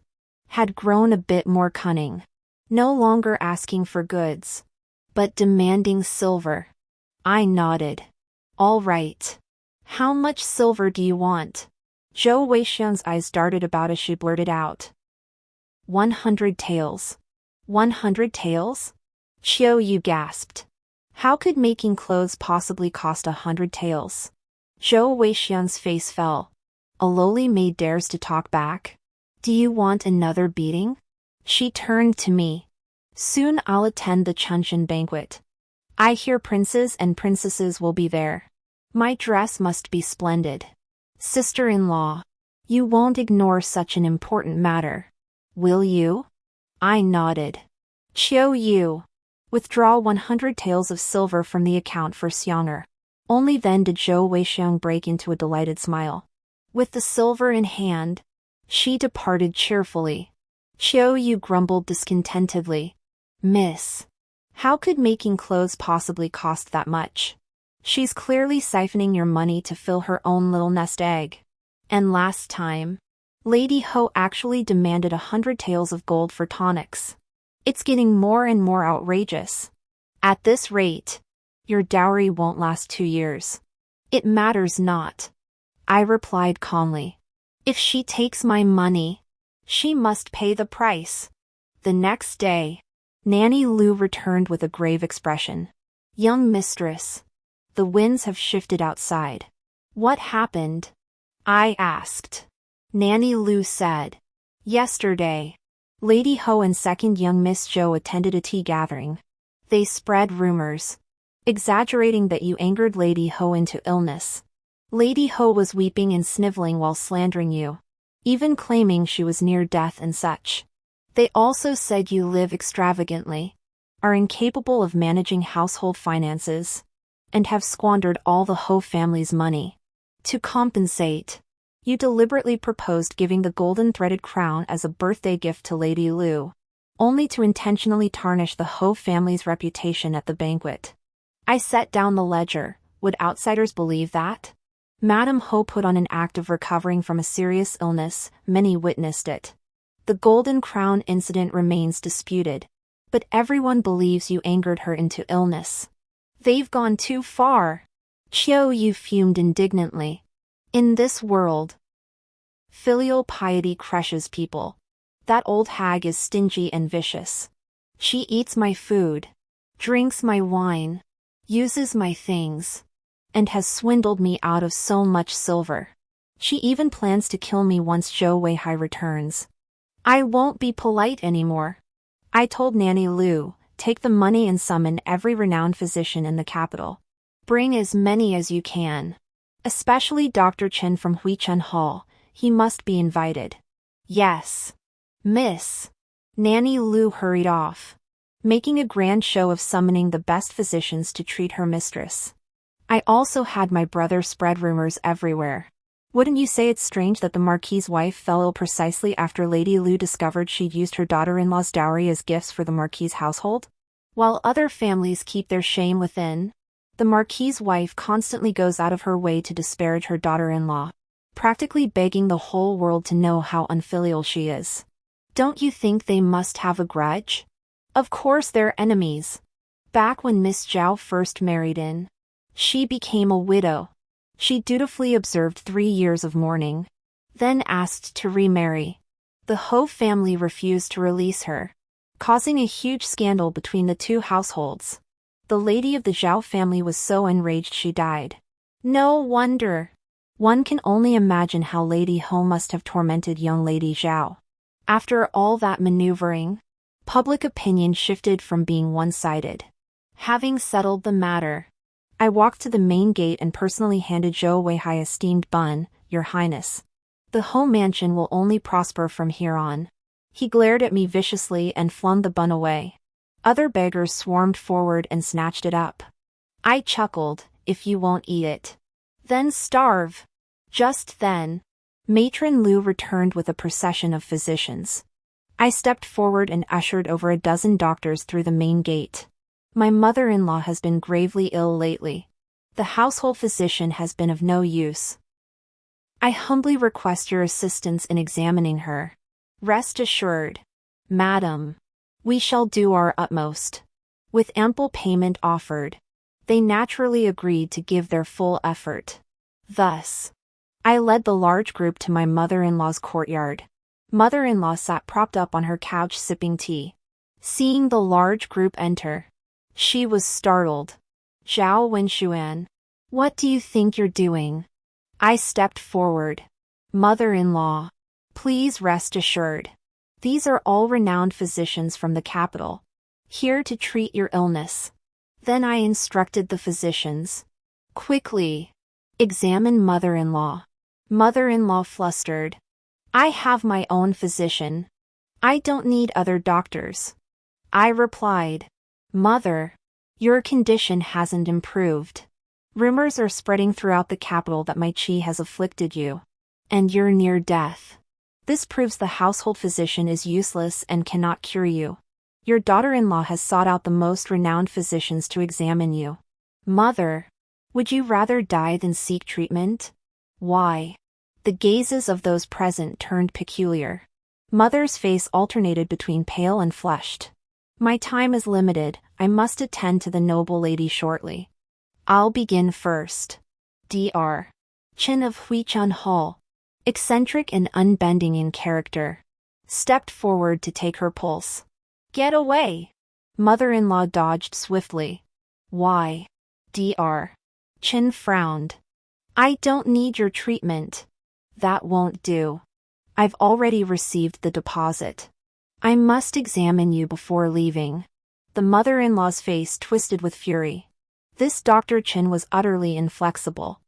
had grown a bit more cunning, no longer asking for goods, but demanding silver. I nodded. All right. How much silver do you want? Zhou Weixiang's eyes darted about as she blurted out. 100 taels. 100 taels? Qiu Yu gasped. How could making clothes possibly cost 100 taels? Zhou Weixiang's face fell. A lowly maid dares to talk back? Do you want another beating? She turned to me. Soon I'll attend the Chunxin banquet. I hear princes and princesses will be there. My dress must be splendid. Sister-in-law, you won't ignore such an important matter, will you? I nodded. Qiu Yu, withdraw 100 taels of silver from the account for Xiang'er. Only then did Zhou Weixiang break into a delighted smile. With the silver in hand, she departed cheerfully. Qiu Yu grumbled discontentedly. Miss, how could making clothes possibly cost that much? She's clearly siphoning your money to fill her own little nest egg. And last time, Lady Ho actually demanded 100 taels of gold for tonics. It's getting more and more outrageous. At this rate, your dowry won't last 2 years. It matters not, I replied calmly. If she takes my money, she must pay the price. The next day, Nanny Lu returned with a grave expression. Young mistress, the winds have shifted outside. What happened? I asked. Nanny Lu said. Yesterday, Lady Ho and second young Miss Zhou attended a tea gathering. They spread rumors, exaggerating that you angered Lady Ho into illness. Lady Ho was weeping and sniveling while slandering you, even claiming she was near death and such. They also said you live extravagantly, are incapable of managing household finances, and have squandered all the Ho family's money. To compensate, you deliberately proposed giving the golden threaded crown as a birthday gift to Lady Lu, only to intentionally tarnish the Ho family's reputation at the banquet. I set down the ledger. Would outsiders believe that? Madame Ho put on an act of recovering from a serious illness. Many witnessed it. The golden crown incident remains disputed, but everyone believes you angered her into illness. They've gone too far. Qiu Yu fumed indignantly. In this world, filial piety crushes people. That old hag is stingy and vicious. She eats my food, drinks my wine, uses my things, and has swindled me out of so much silver. She even plans to kill me once Zhou Weihai returns. I won't be polite anymore. I told Nanny Lu, take the money and summon every renowned physician in the capital. Bring as many as you can. Especially Dr. Chen from Huichen Hall, he must be invited. Yes. Miss. Nanny Lu hurried off, making a grand show of summoning the best physicians to treat her mistress. I also had my brother spread rumors everywhere. Wouldn't you say it's strange that the Marquis's wife fell ill precisely after Lady Lu discovered she'd used her daughter-in-law's dowry as gifts for the Marquis's household? While other families keep their shame within, the Marquis's wife constantly goes out of her way to disparage her daughter-in-law, practically begging the whole world to know how unfilial she is. Don't you think they must have a grudge? Of course they're enemies. Back when Miss Zhao first married in, she became a widow. She dutifully observed 3 years of mourning, then asked to remarry. The Ho family refused to release her, causing a huge scandal between the two households. The lady of the Zhao family was so enraged she died. No wonder. One can only imagine how Lady Ho must have tormented young Lady Zhao. After all that maneuvering, public opinion shifted from being one-sided. Having settled the matter, I walked to the main gate and personally handed Zhou Weihai a steamed bun, Your Highness. The Ho mansion will only prosper from here on. He glared at me viciously and flung the bun away. Other beggars swarmed forward and snatched it up. I chuckled, if you won't eat it, then starve. Just then, Matron Lu returned with a procession of physicians. I stepped forward and ushered over a dozen doctors through the main gate. My mother-in-law has been gravely ill lately. The household physician has been of no use. I humbly request your assistance in examining her. Rest assured, Madam, we shall do our utmost. With ample payment offered, they naturally agreed to give their full effort. Thus, I led the large group to my mother-in-law's courtyard. Mother-in-law sat propped up on her couch sipping tea. Seeing the large group enter, she was startled. Zhao Wenshuan, what do you think you're doing? I stepped forward. Mother-in-law, please rest assured. These are all renowned physicians from the capital, here to treat your illness. Then I instructed the physicians. Quickly, examine mother-in-law. Mother-in-law flustered. I have my own physician. I don't need other doctors. I replied. Mother, your condition hasn't improved. Rumors are spreading throughout the capital that my qi has afflicted you, and you're near death. This proves the household physician is useless and cannot cure you. Your daughter-in-law has sought out the most renowned physicians to examine you. Mother, would you rather die than seek treatment? Why? The gazes of those present turned peculiar. Mother's face alternated between pale and flushed. My time is limited, I must attend to the noble lady shortly. I'll begin first. Dr. Chen of Huichen Hall, eccentric and unbending in character, stepped forward to take her pulse. Get away! Mother-in-law dodged swiftly. Why? Dr. Chen frowned. I don't need your treatment. That won't do. I've already received the deposit. I must examine you before leaving. The mother-in-law's face twisted with fury. This Dr. Chen was utterly inflexible.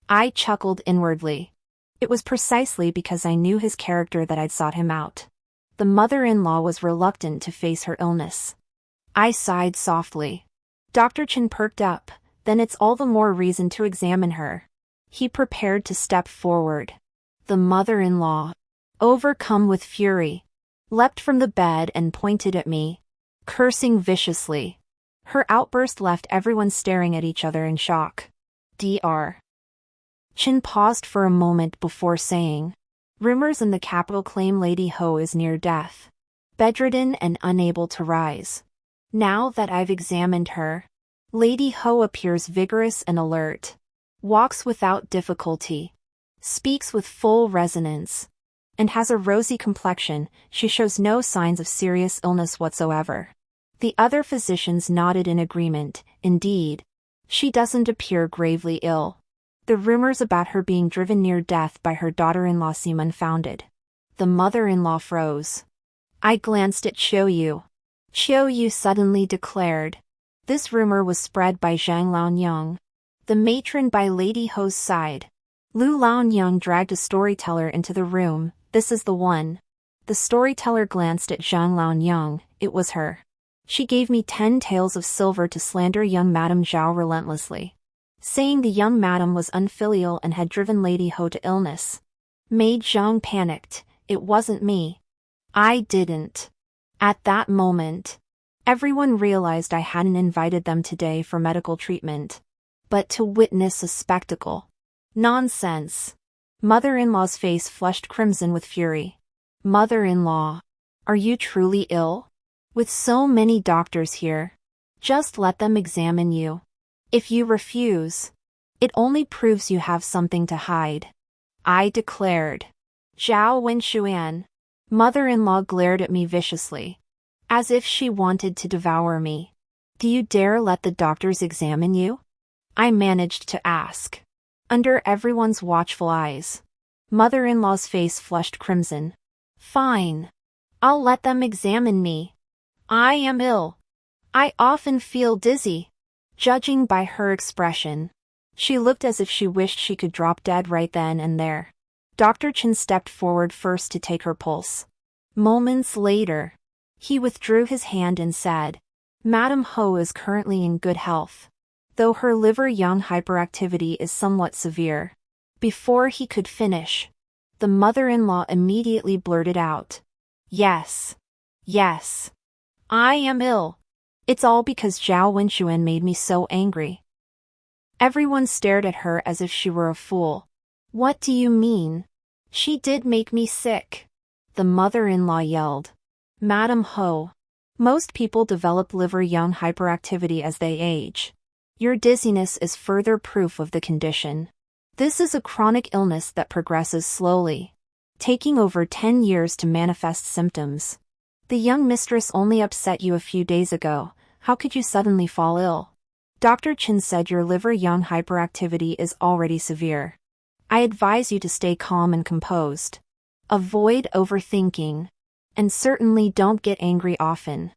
I chuckled inwardly. It was precisely because I knew his character that I'd sought him out. The mother-in-law was reluctant to face her illness. I sighed softly. Dr. Chen perked up, then it's all the more reason to examine her. He prepared to step forward. The mother-in-law, overcome with fury, leapt from the bed and pointed at me, cursing viciously. Her outburst left everyone staring at each other in shock. Dr. Chen paused for a moment before saying, rumors in the capital claim Lady Ho is near death, bedridden and unable to rise. Now that I've examined her, Lady Ho appears vigorous and alert, walks without difficulty, speaks with full resonance, and has a rosy complexion. She shows no signs of serious illness whatsoever. The other physicians nodded in agreement. Indeed, she doesn't appear gravely ill. The rumors about her being driven near death by her daughter-in-law seem unfounded. The mother-in-law froze. I glanced at Qiu. Qiu suddenly declared. This rumor was spread by Zhang Laonyang, the matron by Lady Ho's side. Lu Laonyang dragged a storyteller into the room. This is the one. The storyteller glanced at Zhang Laonyang. It was her. She gave me 10 taels of silver to slander young Madame Zhao relentlessly, saying the young madam was unfilial and had driven Lady Ho to illness. Made Zhang panicked. It wasn't me. I didn't. At that moment, everyone realized I hadn't invited them today for medical treatment, but to witness a spectacle. Nonsense. Mother-in-law's face flushed crimson with fury. Mother-in-law, are you truly ill? With so many doctors here, just let them examine you. If you refuse, it only proves you have something to hide, I declared. Zhao Wenxuan. Mother-in-law glared at me viciously, as if she wanted to devour me. Do you dare let the doctors examine you? I managed to ask, under everyone's watchful eyes. Mother-in-law's face flushed crimson. Fine. I'll let them examine me. I am ill. I often feel dizzy. Judging by her expression, she looked as if she wished she could drop dead right then and there. Dr. Chen stepped forward first to take her pulse. Moments later, he withdrew his hand and said, Madame Ho is currently in good health, though her liver-young hyperactivity is somewhat severe. Before he could finish, the mother-in-law immediately blurted out, Yes. Yes. I am ill. It's all because Zhao Wenxuan made me so angry. Everyone stared at her as if she were a fool. What do you mean? She did make me sick. The mother-in-law yelled. Madame Ho. Most people develop liver-young hyperactivity as they age. Your dizziness is further proof of the condition. This is a chronic illness that progresses slowly, taking over 10 years to manifest symptoms. The young mistress only upset you a few days ago. How could you suddenly fall ill? Dr. Chen said your liver-young hyperactivity is already severe. I advise you to stay calm and composed. Avoid overthinking. And certainly don't get angry often.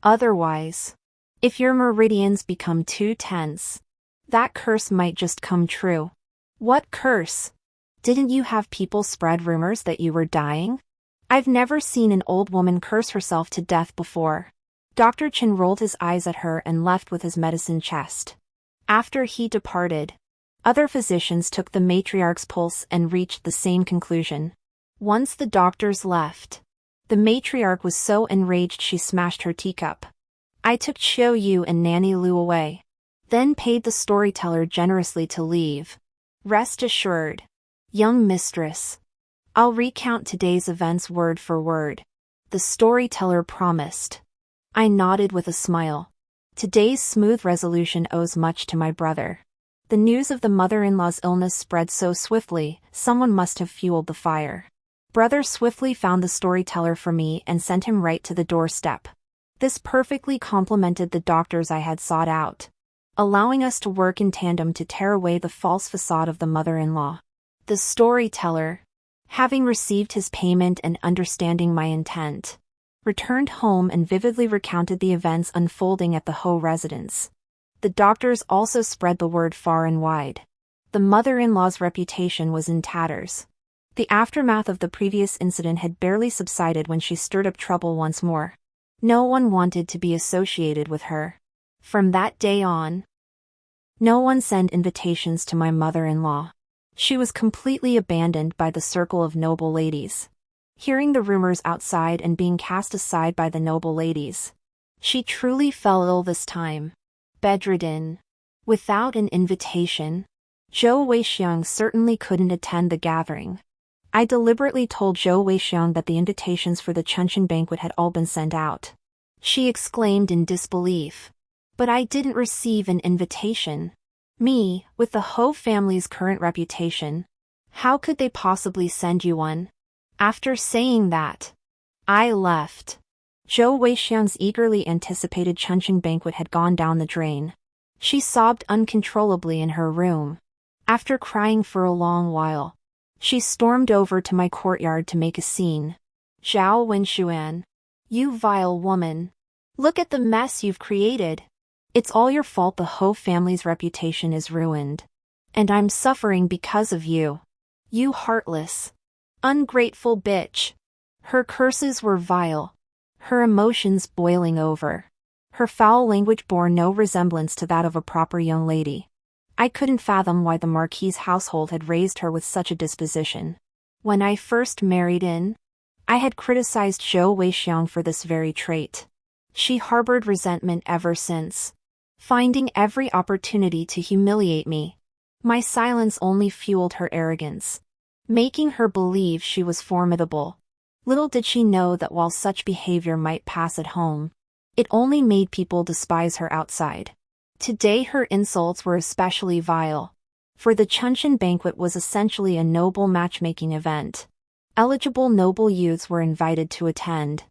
Otherwise, if your meridians become too tense, that curse might just come true. What curse? Didn't you have people spread rumors that you were dying? I've never seen an old woman curse herself to death before. Dr. Chen rolled his eyes at her and left with his medicine chest. After he departed, other physicians took the matriarch's pulse and reached the same conclusion. Once the doctors left, the matriarch was so enraged she smashed her teacup. I took Qiu and Nanny Lu away, then paid the storyteller generously to leave. Rest assured, young mistress, I'll recount today's events word for word, the storyteller promised. I nodded with a smile. Today's smooth resolution owes much to my brother. The news of the mother-in-law's illness spread so swiftly, someone must have fueled the fire. Brother swiftly found the storyteller for me and sent him right to the doorstep. This perfectly complemented the doctors I had sought out, allowing us to work in tandem to tear away the false facade of the mother-in-law. The storyteller, having received his payment and understanding my intent, returned home and vividly recounted the events unfolding at the Ho residence. The doctors also spread the word far and wide. The mother-in-law's reputation was in tatters. The aftermath of the previous incident had barely subsided when she stirred up trouble once more. No one wanted to be associated with her. From that day on, no one sent invitations to my mother-in-law. She was completely abandoned by the circle of noble ladies. Hearing the rumors outside and being cast aside by the noble ladies, she truly fell ill this time. Bedridden, without an invitation, Zhou Weixiang certainly couldn't attend the gathering. I deliberately told Zhou Weixiang that the invitations for the Chuncheon banquet had all been sent out. She exclaimed in disbelief. But I didn't receive an invitation. Me, with the Ho family's current reputation. How could they possibly send you one? After saying that, I left. Zhou Weixiang's eagerly anticipated Chuncheon banquet had gone down the drain. She sobbed uncontrollably in her room. After crying for a long while, she stormed over to my courtyard to make a scene. Zhao Wenxuan. You vile woman. Look at the mess you've created. It's all your fault. The Ho family's reputation is ruined. And I'm suffering because of you. You heartless, ungrateful bitch. Her curses were vile. Her emotions boiling over. Her foul language bore no resemblance to that of a proper young lady. I couldn't fathom why the Marquis's household had raised her with such a disposition. When I first married in, I had criticized Zhou Weixiang for this very trait. She harbored resentment ever since, finding every opportunity to humiliate me. My silence only fueled her arrogance, making her believe she was formidable. Little did she know that while such behavior might pass at home, it only made people despise her outside. Today her insults were especially vile, for the Chunshan banquet was essentially a noble matchmaking event. Eligible noble youths were invited to attend.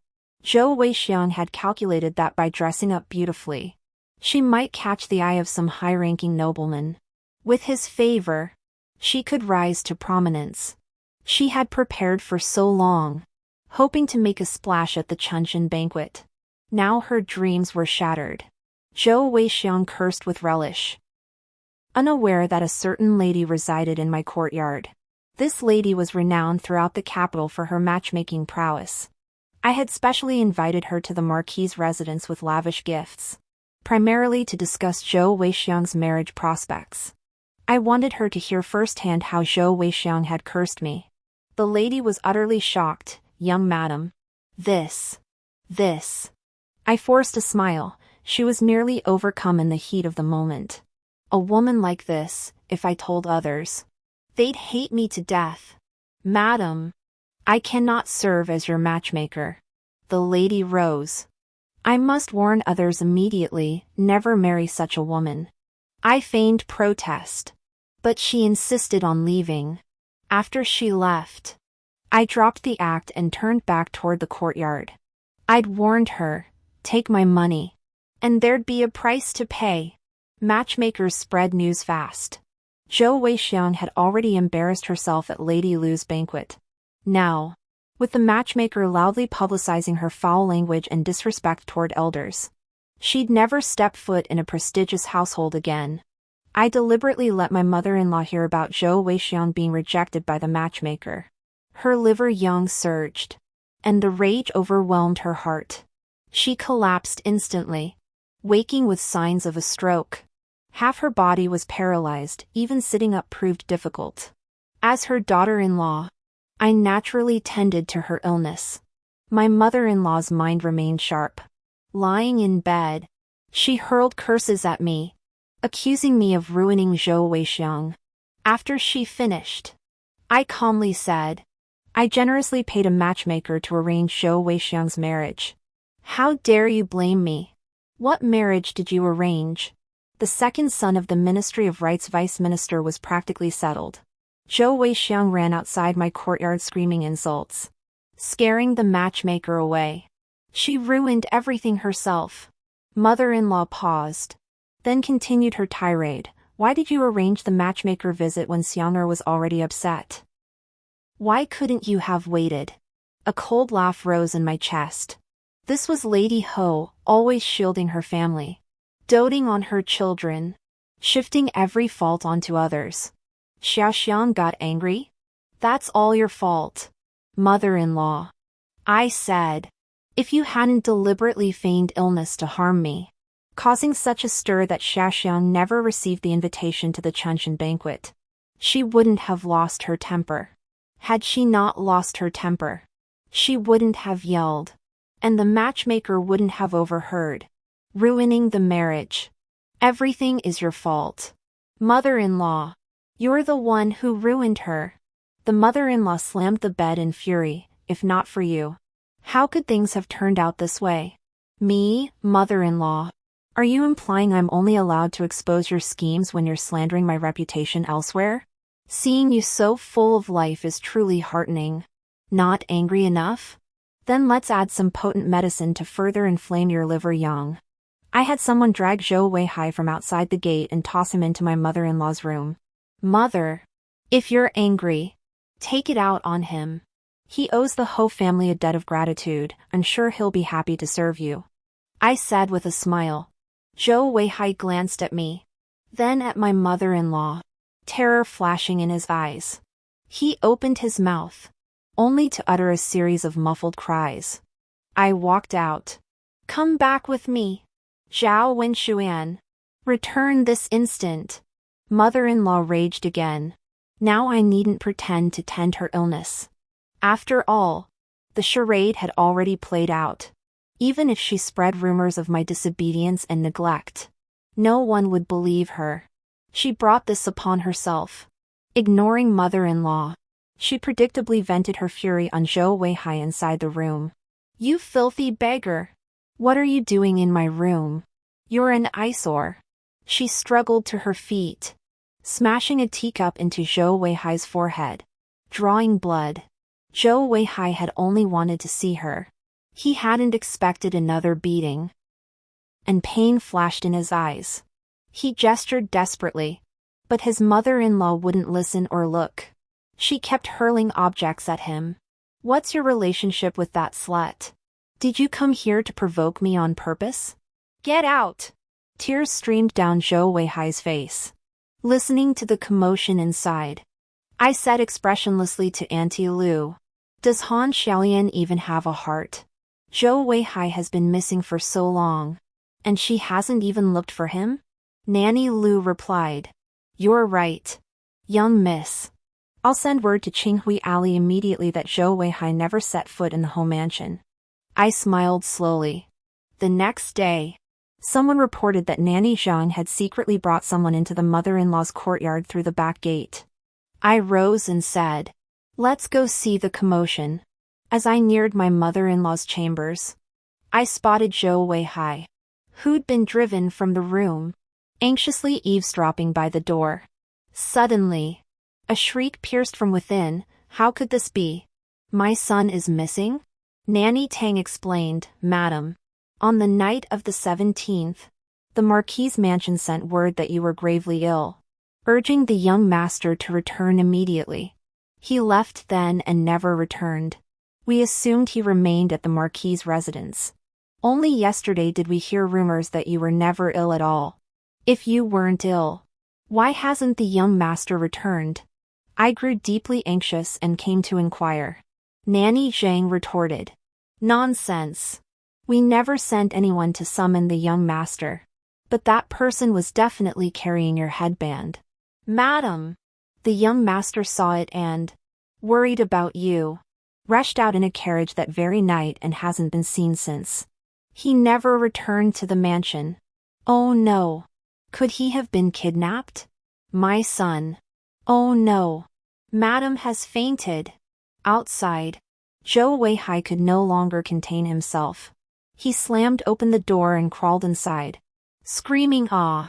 Zhou Weixiang had calculated that by dressing up beautifully, she might catch the eye of some high-ranking nobleman. With his favor, she could rise to prominence. She had prepared for so long, hoping to make a splash at the Chunshan banquet. Now her dreams were shattered. Zhou Weixiang cursed with relish, unaware that a certain lady resided in my courtyard. This lady was renowned throughout the capital for her matchmaking prowess. I had specially invited her to the Marquis's residence with lavish gifts, primarily to discuss Zhou Weixiang's marriage prospects. I wanted her to hear firsthand how Zhou Weixiang had cursed me. The lady was utterly shocked. Young madam. This. I forced a smile. She was merely overcome in the heat of the moment. A woman like this, if I told others, they'd hate me to death. Madam, I cannot serve as your matchmaker. The lady rose. I must warn others immediately, never marry such a woman. I feigned protest, but she insisted on leaving. After she left, I dropped the act and turned back toward the courtyard. I'd warned her, take my money, and there'd be a price to pay. Matchmakers spread news fast. Zhou Weixiang had already embarrassed herself at Lady Lu's banquet. Now, with the matchmaker loudly publicizing her foul language and disrespect toward elders, she'd never step foot in a prestigious household again. I deliberately let my mother-in-law hear about Zhou Weixiang being rejected by the matchmaker. Her liver young surged, and the rage overwhelmed her heart. She collapsed instantly, waking with signs of a stroke. Half her body was paralyzed, even sitting up proved difficult. As her daughter-in-law, I naturally tended to her illness. My mother-in-law's mind remained sharp. Lying in bed, she hurled curses at me, accusing me of ruining Zhou Weixiang. After she finished, I calmly said, I generously paid a matchmaker to arrange Zhou Weixiang's marriage. How dare you blame me? What marriage did you arrange? The second son of the Ministry of Rights vice minister was practically settled. Zhou Weixiang ran outside my courtyard screaming insults, scaring the matchmaker away. She ruined everything herself. Mother-in-law paused, then continued her tirade. Why did you arrange the matchmaker visit when Xiang'er was already upset? Why couldn't you have waited? A cold laugh rose in my chest. This was Lady Ho, always shielding her family, doting on her children, shifting every fault onto others. Xiaoxiang got angry. That's all your fault, mother-in-law. I said, if you hadn't deliberately feigned illness to harm me, causing such a stir that Xiaoxiang never received the invitation to the Chunshan banquet, she wouldn't have lost her temper. Had she not lost her temper, she wouldn't have yelled, and the matchmaker wouldn't have overheard, ruining the marriage. Everything is your fault, mother-in-law. You're the one who ruined her. The mother-in-law slammed the bed in fury. If not for you, how could things have turned out this way? Me, mother-in-law? Are you implying I'm only allowed to expose your schemes when you're slandering my reputation elsewhere? Seeing you so full of life is truly heartening. Not angry enough? Then let's add some potent medicine to further inflame your liver young. I had someone drag Zhou Weihai from outside the gate and toss him into my mother-in-law's room. Mother, if you're angry, take it out on him. He owes the Ho family a debt of gratitude. I'm sure he'll be happy to serve you, I said with a smile. Zhou Weihai glanced at me, then at my mother-in-law, terror flashing in his eyes. He opened his mouth, only to utter a series of muffled cries. I walked out. Come back with me, Zhao Wenshuan. Return this instant. Mother-in-law raged again. Now I needn't pretend to tend her illness. After all, the charade had already played out. Even if she spread rumors of my disobedience and neglect, no one would believe her. She brought this upon herself. Ignoring mother-in-law, she predictably vented her fury on Zhou Weihai inside the room. You filthy beggar! What are you doing in my room? You're an eyesore. She struggled to her feet, smashing a teacup into Zhou Weihai's forehead, drawing blood. Zhou Weihai had only wanted to see her. He hadn't expected another beating. And pain flashed in his eyes. He gestured desperately, but his mother-in-law wouldn't listen or look. She kept hurling objects at him. What's your relationship with that slut? Did you come here to provoke me on purpose? Get out! Tears streamed down Zhou Weihai's face. Listening to the commotion inside, I said expressionlessly to Auntie Lu, does Han Xiaolian even have a heart? Zhou Weihai has been missing for so long, and she hasn't even looked for him? Nanny Lu replied, you're right, young miss. I'll send word to Qinghui Alley immediately that Zhou Weihai never set foot in the Ho mansion. I smiled slowly. The next day, someone reported that Nanny Zhang had secretly brought someone into the mother-in-law's courtyard through the back gate. I rose and said, let's go see the commotion. As I neared my mother-in-law's chambers, I spotted Zhou Weihai, who'd been driven from the room, anxiously eavesdropping by the door. Suddenly, a shriek pierced from within. How could this be? My son is missing? Nanny Tang explained, Madam. On the night of the 17th, the Marquis's mansion sent word that you were gravely ill, urging the young master to return immediately. He left then and never returned. We assumed he remained at the Marquis's residence. Only yesterday did we hear rumors that you were never ill at all. If you weren't ill, why hasn't the young master returned? I grew deeply anxious and came to inquire. Nanny Zhang retorted, nonsense. We never sent anyone to summon the young master. But that person was definitely carrying your headband. Madam! The young master saw it and, worried about you, rushed out in a carriage that very night and hasn't been seen since. He never returned to the mansion. Oh no. Could he have been kidnapped? My son. Oh no. Madam has fainted. Outside, Zhou Weihai could no longer contain himself. He slammed open the door and crawled inside, screaming ah.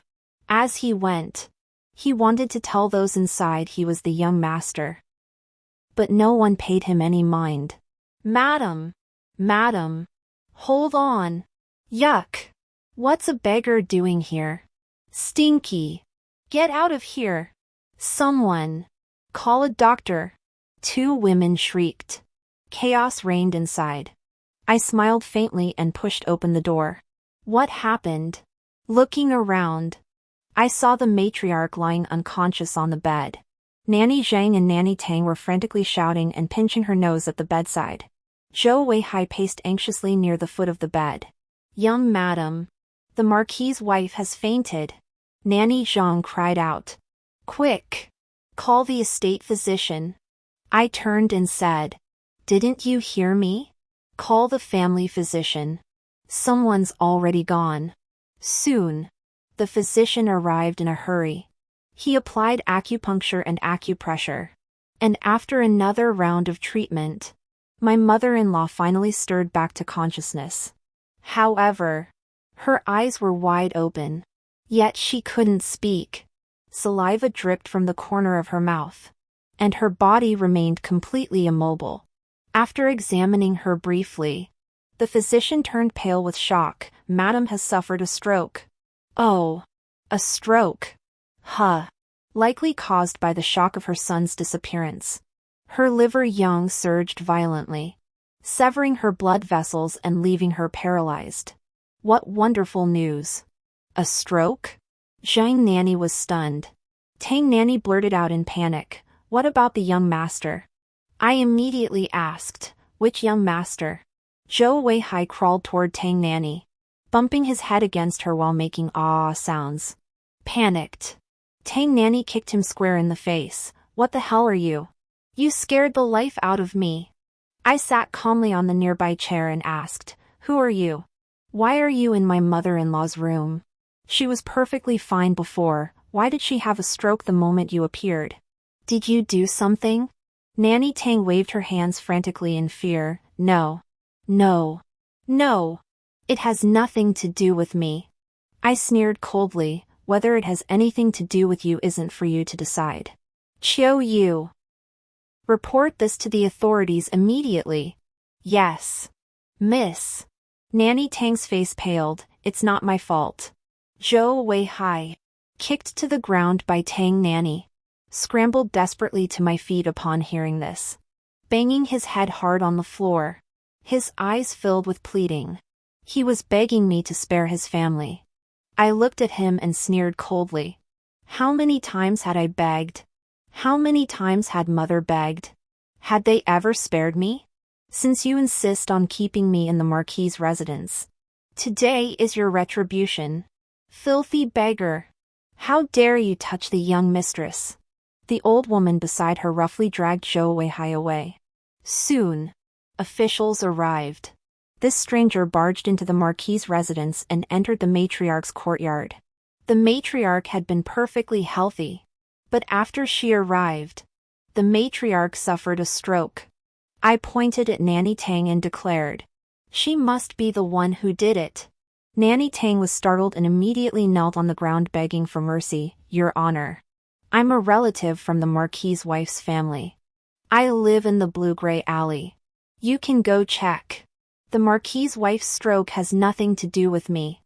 As he went, he wanted to tell those inside he was the young master. But no one paid him any mind. Madam! Madam! Hold on! Yuck! What's a beggar doing here? Stinky! Get out of here! Someone! Call a doctor! 2 women shrieked. Chaos reigned inside. I smiled faintly and pushed open the door. What happened? Looking around, I saw the matriarch lying unconscious on the bed. Nanny Zhang and Nanny Tang were frantically shouting and pinching her nose at the bedside. Zhou Weihai paced anxiously near the foot of the bed. Young madam, the Marquis's wife has fainted. Nanny Zhang cried out. Quick! Call the estate physician. I turned and said, didn't you hear me? Call the family physician. Someone's already gone. Soon. The physician arrived in a hurry. He applied acupuncture and acupressure. And after another round of treatment, my mother-in-law finally stirred back to consciousness. However, her eyes were wide open. Yet she couldn't speak. Saliva dripped from the corner of her mouth. And her body remained completely immobile. After examining her briefly, the physician turned pale with shock. Madam has suffered a stroke. Oh, a stroke. Huh. likely caused by the shock of her son's disappearance. Her liver yang surged violently, severing her blood vessels and leaving her paralyzed. What wonderful news! A stroke? Zhang Nanny was stunned. Tang Nanny blurted out in panic, "What about the young master?" I immediately asked, "Which young master?" Zhou Weihai crawled toward Tang Nanny, bumping his head against her while making ah sounds. Panicked, Tang Nanny kicked him square in the face. "What the hell are you? You scared the life out of me." I sat calmly on the nearby chair and asked, "Who are you? Why are you in my mother-in-law's room? She was perfectly fine before. Why did she have a stroke the moment you appeared? Did you do something?" Nanny Tang waved her hands frantically in fear. No. No. No. It has nothing to do with me. I sneered coldly. "Whether it has anything to do with you isn't for you to decide. Chiu Yu. Report this to the authorities immediately." "Yes, miss." Nanny Tang's face paled. "It's not my fault." Zhou Weihai, kicked to the ground by Tang Nanny, scrambled desperately to my feet upon hearing this, banging his head hard on the floor, his eyes filled with pleading. He was begging me to spare his family. I looked at him and sneered coldly. How many times had I begged? How many times had mother begged? Had they ever spared me? Since you insist on keeping me in the Marquis's residence, today is your retribution. Filthy beggar! How dare you touch the young mistress? The old woman beside her roughly dragged Zhou Weihai away. Soon, officials arrived. This stranger barged into the Marquis's residence and entered the matriarch's courtyard. The matriarch had been perfectly healthy, but after she arrived, the matriarch suffered a stroke. I pointed at Nanny Tang and declared, "She must be the one who did it." Nanny Tang was startled and immediately knelt on the ground begging for mercy. "Your Honor, I'm a relative from the Marquis's wife's family. I live in the blue-gray alley. You can go check. The Marquis's wife's stroke has nothing to do with me."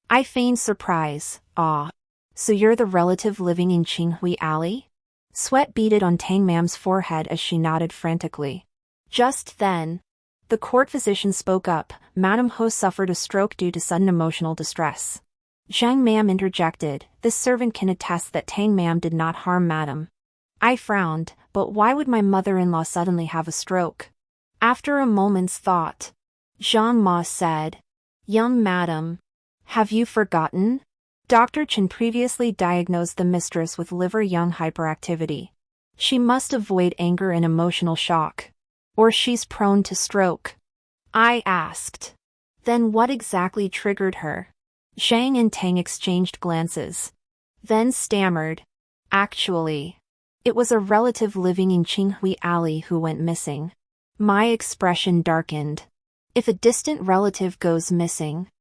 I feigned surprise. "Ah, so you're the relative living in Qinghui Alley?" Sweat beaded on Tang Mam's forehead as she nodded frantically. Just then, the court physician spoke up. "Madam Ho suffered a stroke due to sudden emotional distress." Zhang Mam interjected, "This servant can attest that Tang Mam did not harm Madam." I frowned, "But why would my mother-in-law suddenly have a stroke?" After a moment's thought, Zhang Ma said, "Young Madam, have you forgotten? Dr. Chen previously diagnosed the mistress with liver-yang hyperactivity. She must avoid anger and emotional shock, or she's prone to stroke." I asked, "Then what exactly triggered her?" Zhang and Tang exchanged glances, then stammered, "Actually, it was a relative living in Qinghui Alley who went missing." My expression darkened. If a distant relative goes missing,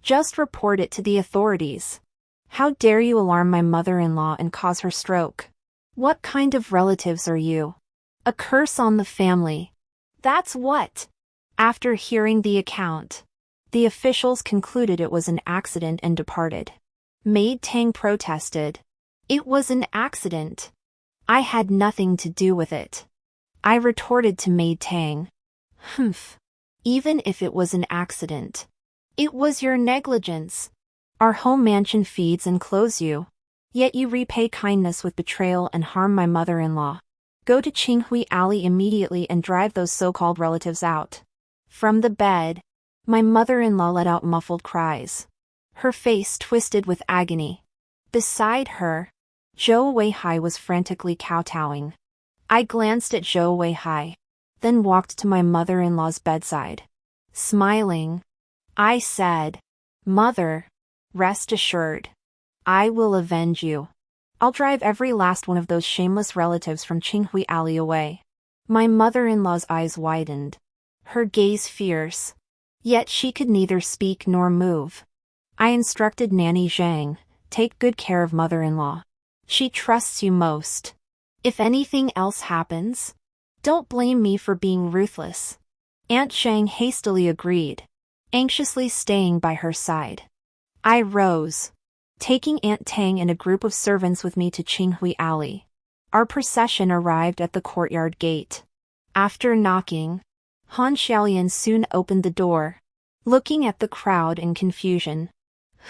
just report it to the authorities. How dare you alarm my mother-in-law and cause her stroke? What kind of relatives are you? A curse on the family. That's what. After hearing the account, the officials concluded it was an accident and departed. Maid Tang protested. "It was an accident. I had nothing to do with it." I retorted to Maid Tang, "Humph. Even if it was an accident, it was your negligence. Our home mansion feeds and clothes you, yet you repay kindness with betrayal and harm my mother-in-law. Go to Qinghui Alley immediately and drive those so-called relatives out." From the bed, my mother-in-law let out muffled cries, her face twisted with agony. Beside her, Zhou Weihai was frantically kowtowing. I glanced at Zhou Weihai, then walked to my mother-in-law's bedside. Smiling, I said, "Mother, rest assured, I will avenge you. I'll drive every last one of those shameless relatives from Qinghui Alley away." My mother-in-law's eyes widened, her gaze fierce, yet she could neither speak nor move. I instructed Nanny Zhang, "Take good care of mother-in-law. She trusts you most. If anything else happens, don't blame me for being ruthless." Aunt Zhang hastily agreed, anxiously staying by her side. I rose, taking Aunt Tang and a group of servants with me to Qinghui Alley. Our procession arrived at the courtyard gate. After knocking, Han Xiaolian soon opened the door, looking at the crowd in confusion.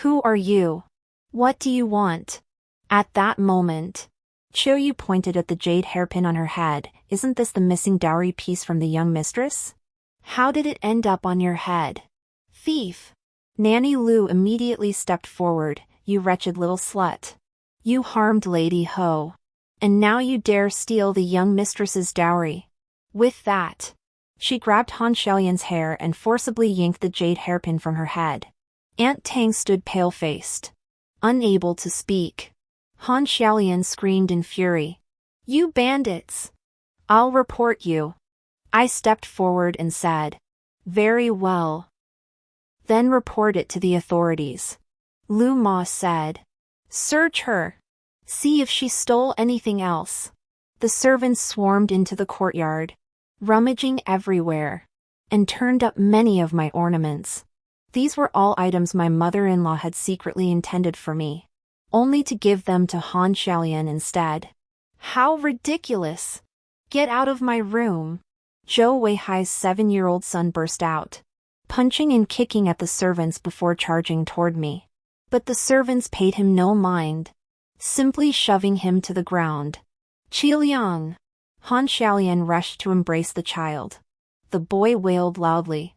"Who are you? What do you want?" At that moment, Qiu pointed at the jade hairpin on her head. "Isn't this the missing dowry piece from the young mistress? How did it end up on your head?" "Thief!" Nanny Lu immediately stepped forward. "You wretched little slut. You harmed Lady Ho. And now you dare steal the young mistress's dowry." With that, she grabbed Han Xiaolian's hair and forcibly yanked the jade hairpin from her head. Aunt Tang stood pale-faced, unable to speak. Han Xiaolian screamed in fury. "You bandits! I'll report you." I stepped forward and said, "Very well. Then report it to the authorities." Lu Ma said, "Search her. See if she stole anything else." The servants swarmed into the courtyard, rummaging everywhere, and turned up many of my ornaments. These were all items my mother-in-law had secretly intended for me, only to give them to Han Xiaolian instead. How ridiculous! "Get out of my room!" Zhou Weihai's 7-year-old son burst out, punching and kicking at the servants before charging toward me. But the servants paid him no mind, simply shoving him to the ground. "Qiliang!" Han Xiaolian rushed to embrace the child. The boy wailed loudly.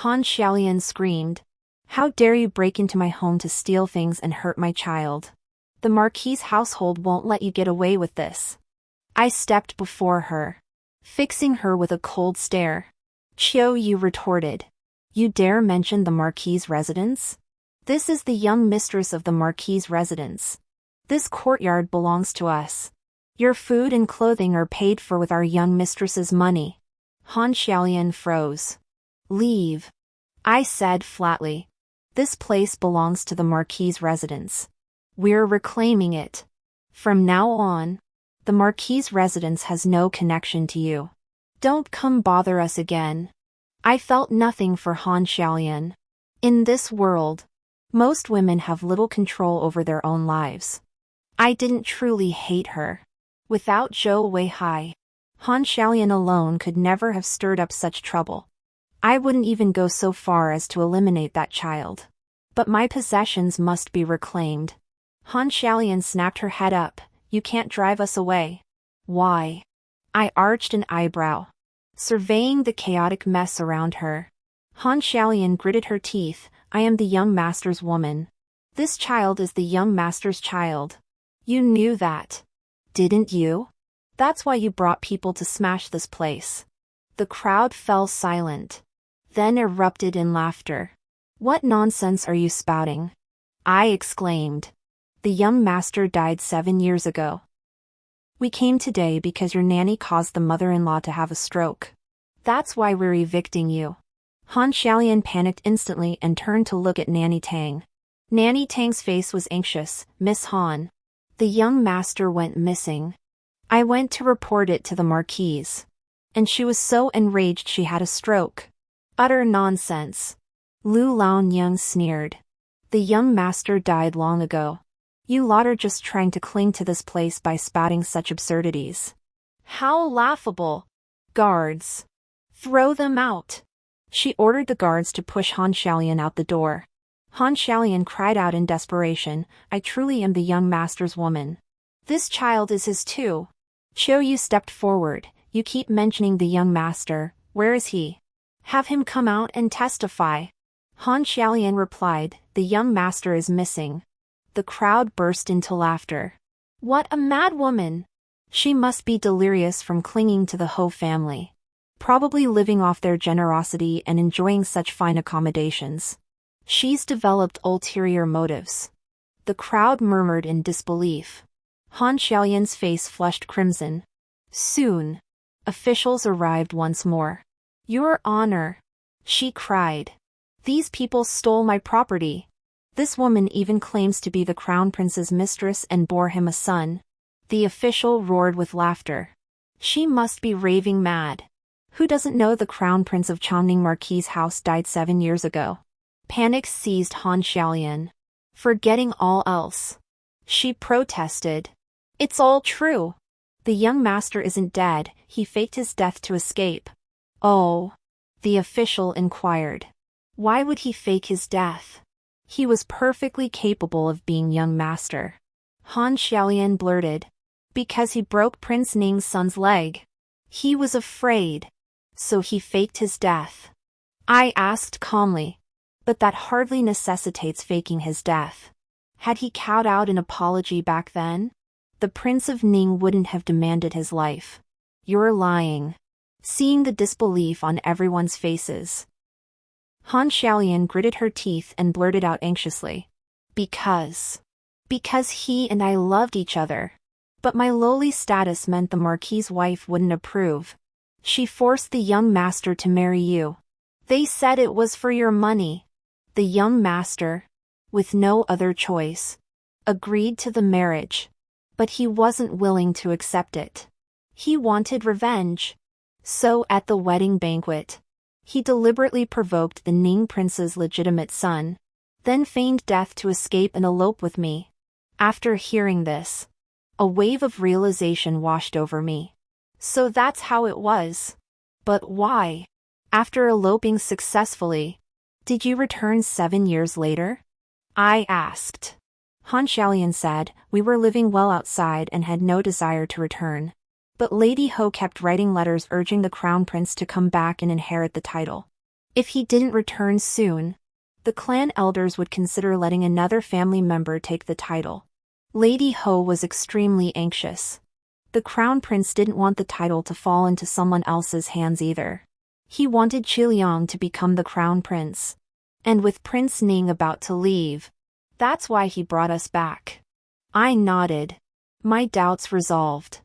Han Xiaolian screamed, "How dare you break into my home to steal things and hurt my child? The Marquis' household won't let you get away with this." I stepped before her, fixing her with a cold stare. Qiu retorted, "You dare mention the Marquis' residence? This is the young mistress of the Marquis' residence. This courtyard belongs to us. Your food and clothing are paid for with our young mistress's money." Han Xiaolian froze. "Leave," I said flatly. "This place belongs to the Marquis' residence. We're reclaiming it. From now on, the Marquis' residence has no connection to you. Don't come bother us again." I felt nothing for Han Xiaolian. In this world, most women have little control over their own lives. I didn't truly hate her. Without Zhou Weihai, Han Xiaolian alone could never have stirred up such trouble. I wouldn't even go so far as to eliminate that child. But my possessions must be reclaimed. Han Xiaolian snapped her head up. "You can't drive us away." "Why?" I arched an eyebrow, surveying the chaotic mess around her. Han Xiaolian gritted her teeth. "I am the young master's woman. This child is the young master's child. You knew that, didn't you? That's why you brought people to smash this place." The crowd fell silent, then erupted in laughter. "What nonsense are you spouting?" I exclaimed. "The young master died 7 years ago. We came today because your nanny caused the mother-in-law to have a stroke. That's why we're evicting you." Han Xiaolian panicked instantly and turned to look at Nanny Tang. Nanny Tang's face was anxious. "Miss Han, the young master went missing. I went to report it to the Marquise, and she was so enraged she had a stroke." "Utter nonsense," Lu Laonyang sneered. "The young master died long ago. You lot are just trying to cling to this place by spouting such absurdities." "How laughable! Guards, throw them out." She ordered the guards to push Han Xiaolian out the door. Han Xiaolian cried out in desperation, "I truly am the young master's woman. This child is his too." Qiu stepped forward. "You keep mentioning the young master. Where is he? Have him come out and testify." Han Xiaolian replied, "The young master is missing." The crowd burst into laughter. "What a mad woman! She must be delirious from clinging to the Ho family. Probably living off their generosity and enjoying such fine accommodations. She's developed ulterior motives." The crowd murmured in disbelief. Han Xiaolian's face flushed crimson. Soon, officials arrived once more. "Your Honor," she cried. "These people stole my property. This woman even claims to be the crown prince's mistress and bore him a son." The official roared with laughter. "She must be raving mad. Who doesn't know the crown prince of Chongning Marquis' house died 7 years ago?" Panic seized Han Xiaolian. forgetting all else. She protested. It's all true. The young master isn't dead, he faked his death to escape. Oh, the official inquired. Why would he fake his death? He was perfectly capable of being young master. Han Xiaolian blurted. Because he broke Prince Ning's son's leg. He was afraid. So he faked his death. I asked calmly. But that hardly necessitates faking his death. Had he cowed out an apology back then? The Prince of Ning wouldn't have demanded his life. You're lying. Seeing the disbelief on everyone's faces. Han Xiaolian gritted her teeth and blurted out anxiously. Because he and I loved each other. But my lowly status meant the Marquis's wife wouldn't approve. She forced the young master to marry you. They said it was for your money. The young master, with no other choice, agreed to the marriage. But he wasn't willing to accept it. He wanted revenge. So at the wedding banquet, he deliberately provoked the Ning prince's legitimate son, then feigned death to escape and elope with me. After hearing this, a wave of realization washed over me. So that's how it was. But why? After eloping successfully, did you return 7 years later? I asked. Han Xiaolian said, we were living well outside and had no desire to return. But Lady Ho kept writing letters urging the crown prince to come back and inherit the title. If he didn't return soon, the clan elders would consider letting another family member take the title. Lady Ho was extremely anxious. The crown prince didn't want the title to fall into someone else's hands either. He wanted Qiliang to become the crown prince. And with Prince Ning about to leave, that's why he brought us back. I nodded. My doubts resolved.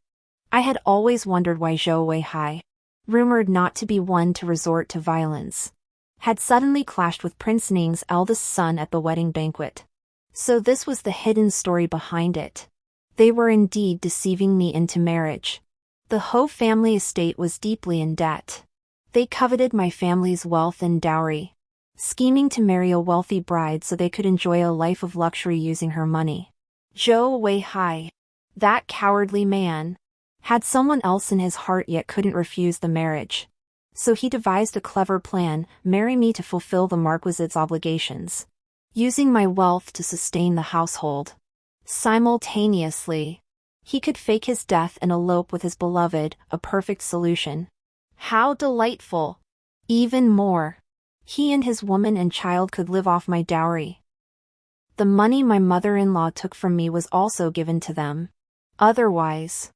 I had always wondered why Zhou Weihai, rumored not to be one to resort to violence, had suddenly clashed with Prince Ning's eldest son at the wedding banquet. So this was the hidden story behind it. They were indeed deceiving me into marriage. The Ho family estate was deeply in debt. They coveted my family's wealth and dowry, scheming to marry a wealthy bride so they could enjoy a life of luxury using her money. Zhou Weihai, that cowardly man, had someone else in his heart yet couldn't refuse the marriage. So he devised a clever plan, marry me to fulfill the Marquis's obligations, using my wealth to sustain the household. Simultaneously, he could fake his death and elope with his beloved, a perfect solution. How delightful! Even more, he and his woman and child could live off my dowry. The money my mother-in-law took from me was also given to them. Otherwise,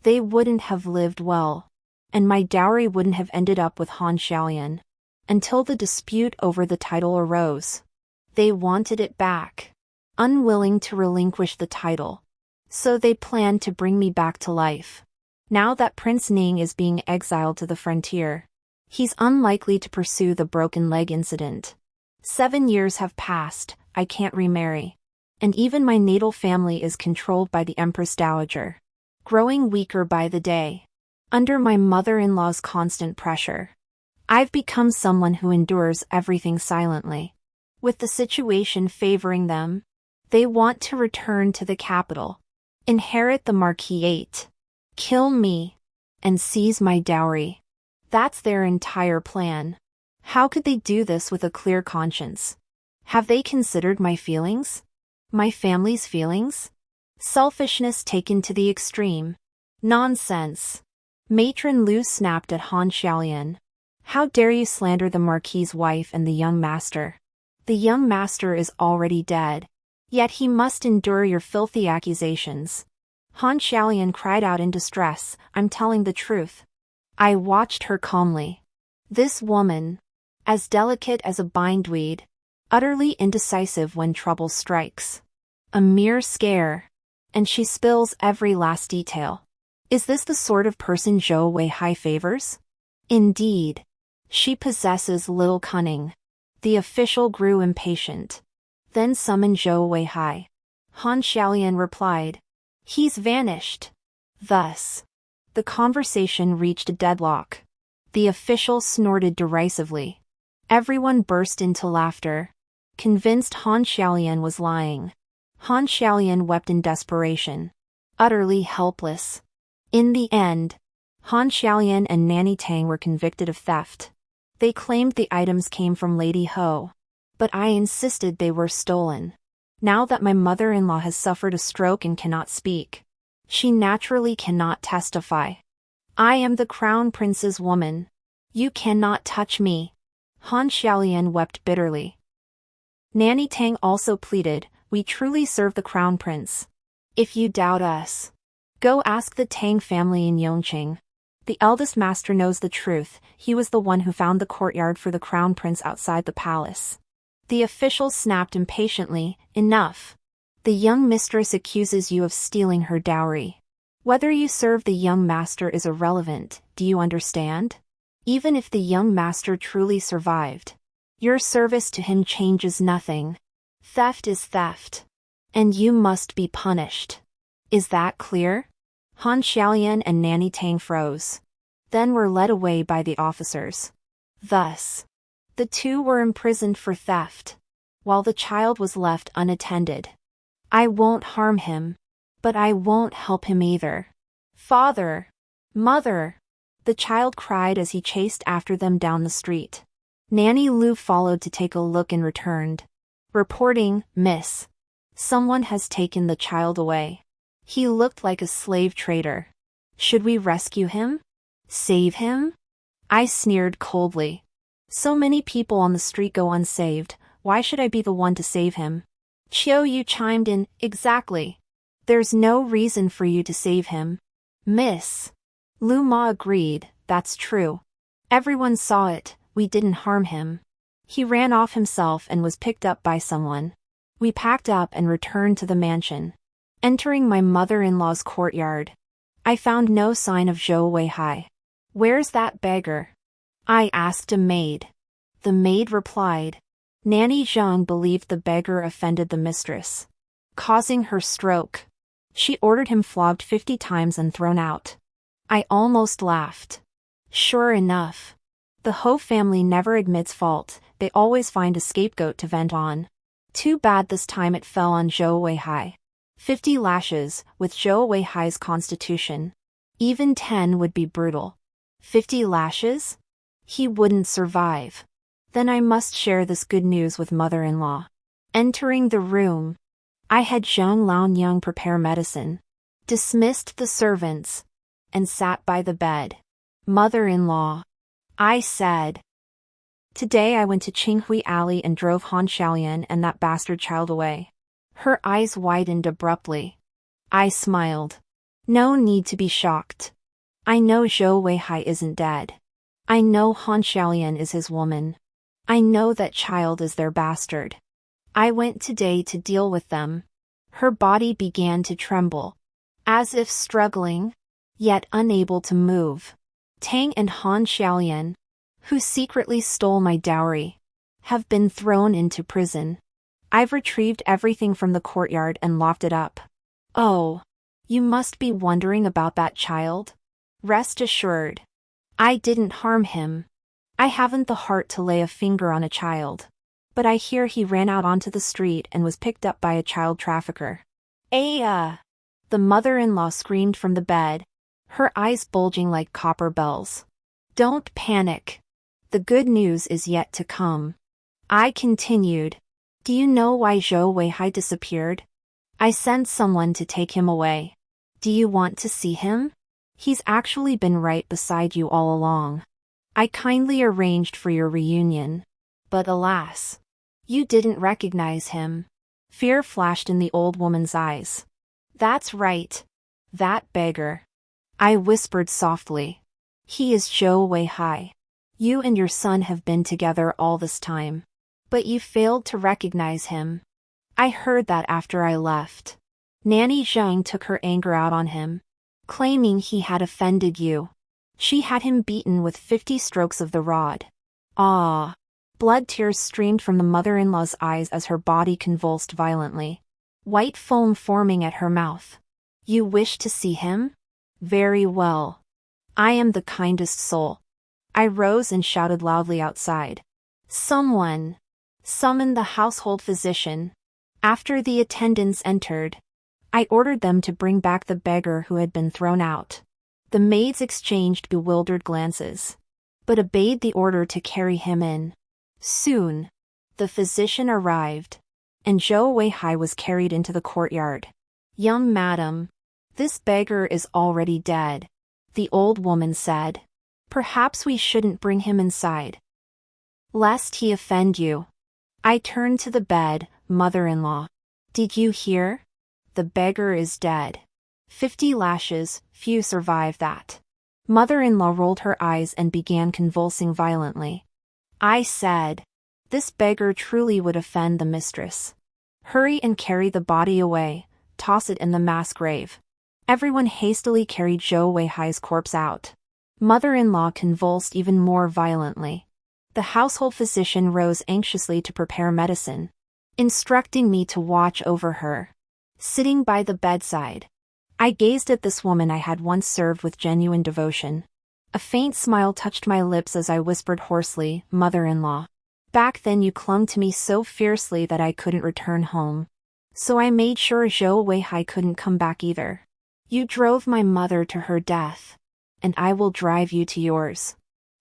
they wouldn't have lived well, and my dowry wouldn't have ended up with Han Xiaolian. Until the dispute over the title arose. They wanted it back, unwilling to relinquish the title. So they planned to bring me back to life. Now that Prince Ning is being exiled to the frontier, he's unlikely to pursue the broken leg incident. 7 years have passed, I can't remarry. And even my natal family is controlled by the Empress Dowager, growing weaker by the day. Under my mother-in-law's constant pressure, I've become someone who endures everything silently. With the situation favoring them, they want to return to the capital, inherit the marquisate, kill me, and seize my dowry. That's their entire plan. How could they do this with a clear conscience? Have they considered my feelings? My family's feelings? Selfishness taken to the extreme. Nonsense. Matron Lu snapped at Han Xiaolian. How dare you slander the Marquis's wife and the young master? The young master is already dead. Yet he must endure your filthy accusations. Han Xiaolian cried out in distress, I'm telling the truth. I watched her calmly. This woman, as delicate as a bindweed, utterly indecisive when trouble strikes. A mere scare, and she spills every last detail. Is this the sort of person Zhou Weihai favors? Indeed. She possesses little cunning. The official grew impatient. Then summoned Zhou Weihai. Han Xiaolian replied. He's vanished. Thus, the conversation reached a deadlock. The official snorted derisively. Everyone burst into laughter. convinced Han Xiaolian was lying. Han Xiaolian wept in desperation, utterly helpless. In the end, Han Xiaolian and Nanny Tang were convicted of theft. They claimed the items came from Lady Ho, but I insisted they were stolen. Now that my mother-in-law has suffered a stroke and cannot speak, she naturally cannot testify. I am the crown prince's woman. You cannot touch me. Han Xiaolian wept bitterly. Nanny Tang also pleaded, we truly serve the crown prince. If you doubt us, go ask the Tang family in Yongqing. The eldest master knows the truth. He was the one who found the courtyard for the crown prince outside the palace. The official snapped impatiently, enough. The young mistress accuses you of stealing her dowry. Whether you serve the young master is irrelevant, do you understand? Even if the young master truly survived, your service to him changes nothing. Theft is theft, and you must be punished. Is that clear? Han Xiaolian and Nanny Tang froze, then were led away by the officers. Thus, the two were imprisoned for theft, while the child was left unattended. I won't harm him, but I won't help him either. Father! Mother! The child cried as he chased after them down the street. Nanny Lu followed to take a look and returned, reporting, Miss, someone has taken the child away. He looked like a slave trader. Should we rescue him? Save him? I sneered coldly. So many people on the street go unsaved, why should I be the one to save him? Chiu Yu chimed in, exactly. There's no reason for you to save him. Miss. Lu Ma agreed, that's true. Everyone saw it, we didn't harm him. He ran off himself and was picked up by someone. We packed up and returned to the mansion. Entering my mother-in-law's courtyard, I found no sign of Zhou Weihai. Where's that beggar? I asked a maid. The maid replied. Nanny Zhang believed the beggar offended the mistress, causing her stroke. She ordered him flogged 50 times and thrown out. I almost laughed. Sure enough, the Ho family never admits fault, they always find a scapegoat to vent on. Too bad this time it fell on Zhou Weihai. 50 lashes, with Zhou Weihai's constitution. Even 10 would be brutal. 50 lashes? He wouldn't survive. Then I must share this good news with mother-in-law. Entering the room, I had Zhang Laonyang prepare medicine, dismissed the servants, and sat by the bed. Mother-in-law, I said. Today I went to Qinghui Alley and drove Han Xiaolian and that bastard child away. Her eyes widened abruptly. I smiled. No need to be shocked. I know Zhou Weihai isn't dead. I know Han Xiaolian is his woman. I know that child is their bastard. I went today to deal with them. Her body began to tremble, as if struggling, yet unable to move. Tang and Han Xiaolian, who secretly stole my dowry, have been thrown into prison. I've retrieved everything from the courtyard and locked it up. Oh, you must be wondering about that child? Rest assured, I didn't harm him. I haven't the heart to lay a finger on a child. But I hear he ran out onto the street and was picked up by a child trafficker. Aya! The mother-in-law screamed from the bed, her eyes bulging like copper bells. Don't panic. The good news is yet to come. I continued. Do you know why Zhou Weihai disappeared? I sent someone to take him away. Do you want to see him? He's actually been right beside you all along. I kindly arranged for your reunion. But alas, you didn't recognize him. Fear flashed in the old woman's eyes. That's right. That beggar. I whispered softly. He is Zhou Weihai. You and your son have been together all this time. But you failed to recognize him. I heard that after I left. Nanny Zhang took her anger out on him, claiming he had offended you. She had him beaten with 50 strokes of the rod. Ah! Blood tears streamed from the mother-in-law's eyes as her body convulsed violently, white foam forming at her mouth. You wish to see him? Very well. I am the kindest soul. I rose and shouted loudly outside. Someone! Summon the household physician. After the attendants entered, I ordered them to bring back the beggar who had been thrown out. The maids exchanged bewildered glances, but obeyed the order to carry him in. Soon, the physician arrived, and Zhou Weihai was carried into the courtyard. "Young madam, this beggar is already dead," the old woman said. "Perhaps we shouldn't bring him inside, lest he offend you." I turned to the bed. "Mother-in-law, did you hear? The beggar is dead. 50 lashes, few survive that." Mother-in-law rolled her eyes and began convulsing violently. I said, "This beggar truly would offend the mistress. Hurry and carry the body away, toss it in the mass grave." Everyone hastily carried Zhou Weihai's corpse out. Mother-in-law convulsed even more violently. The household physician rose anxiously to prepare medicine, instructing me to watch over her. Sitting by the bedside, I gazed at this woman I had once served with genuine devotion. A faint smile touched my lips as I whispered hoarsely, "Mother-in-law, back then you clung to me so fiercely that I couldn't return home. So I made sure Zhou Weihai couldn't come back either. You drove my mother to her death, and I will drive you to yours.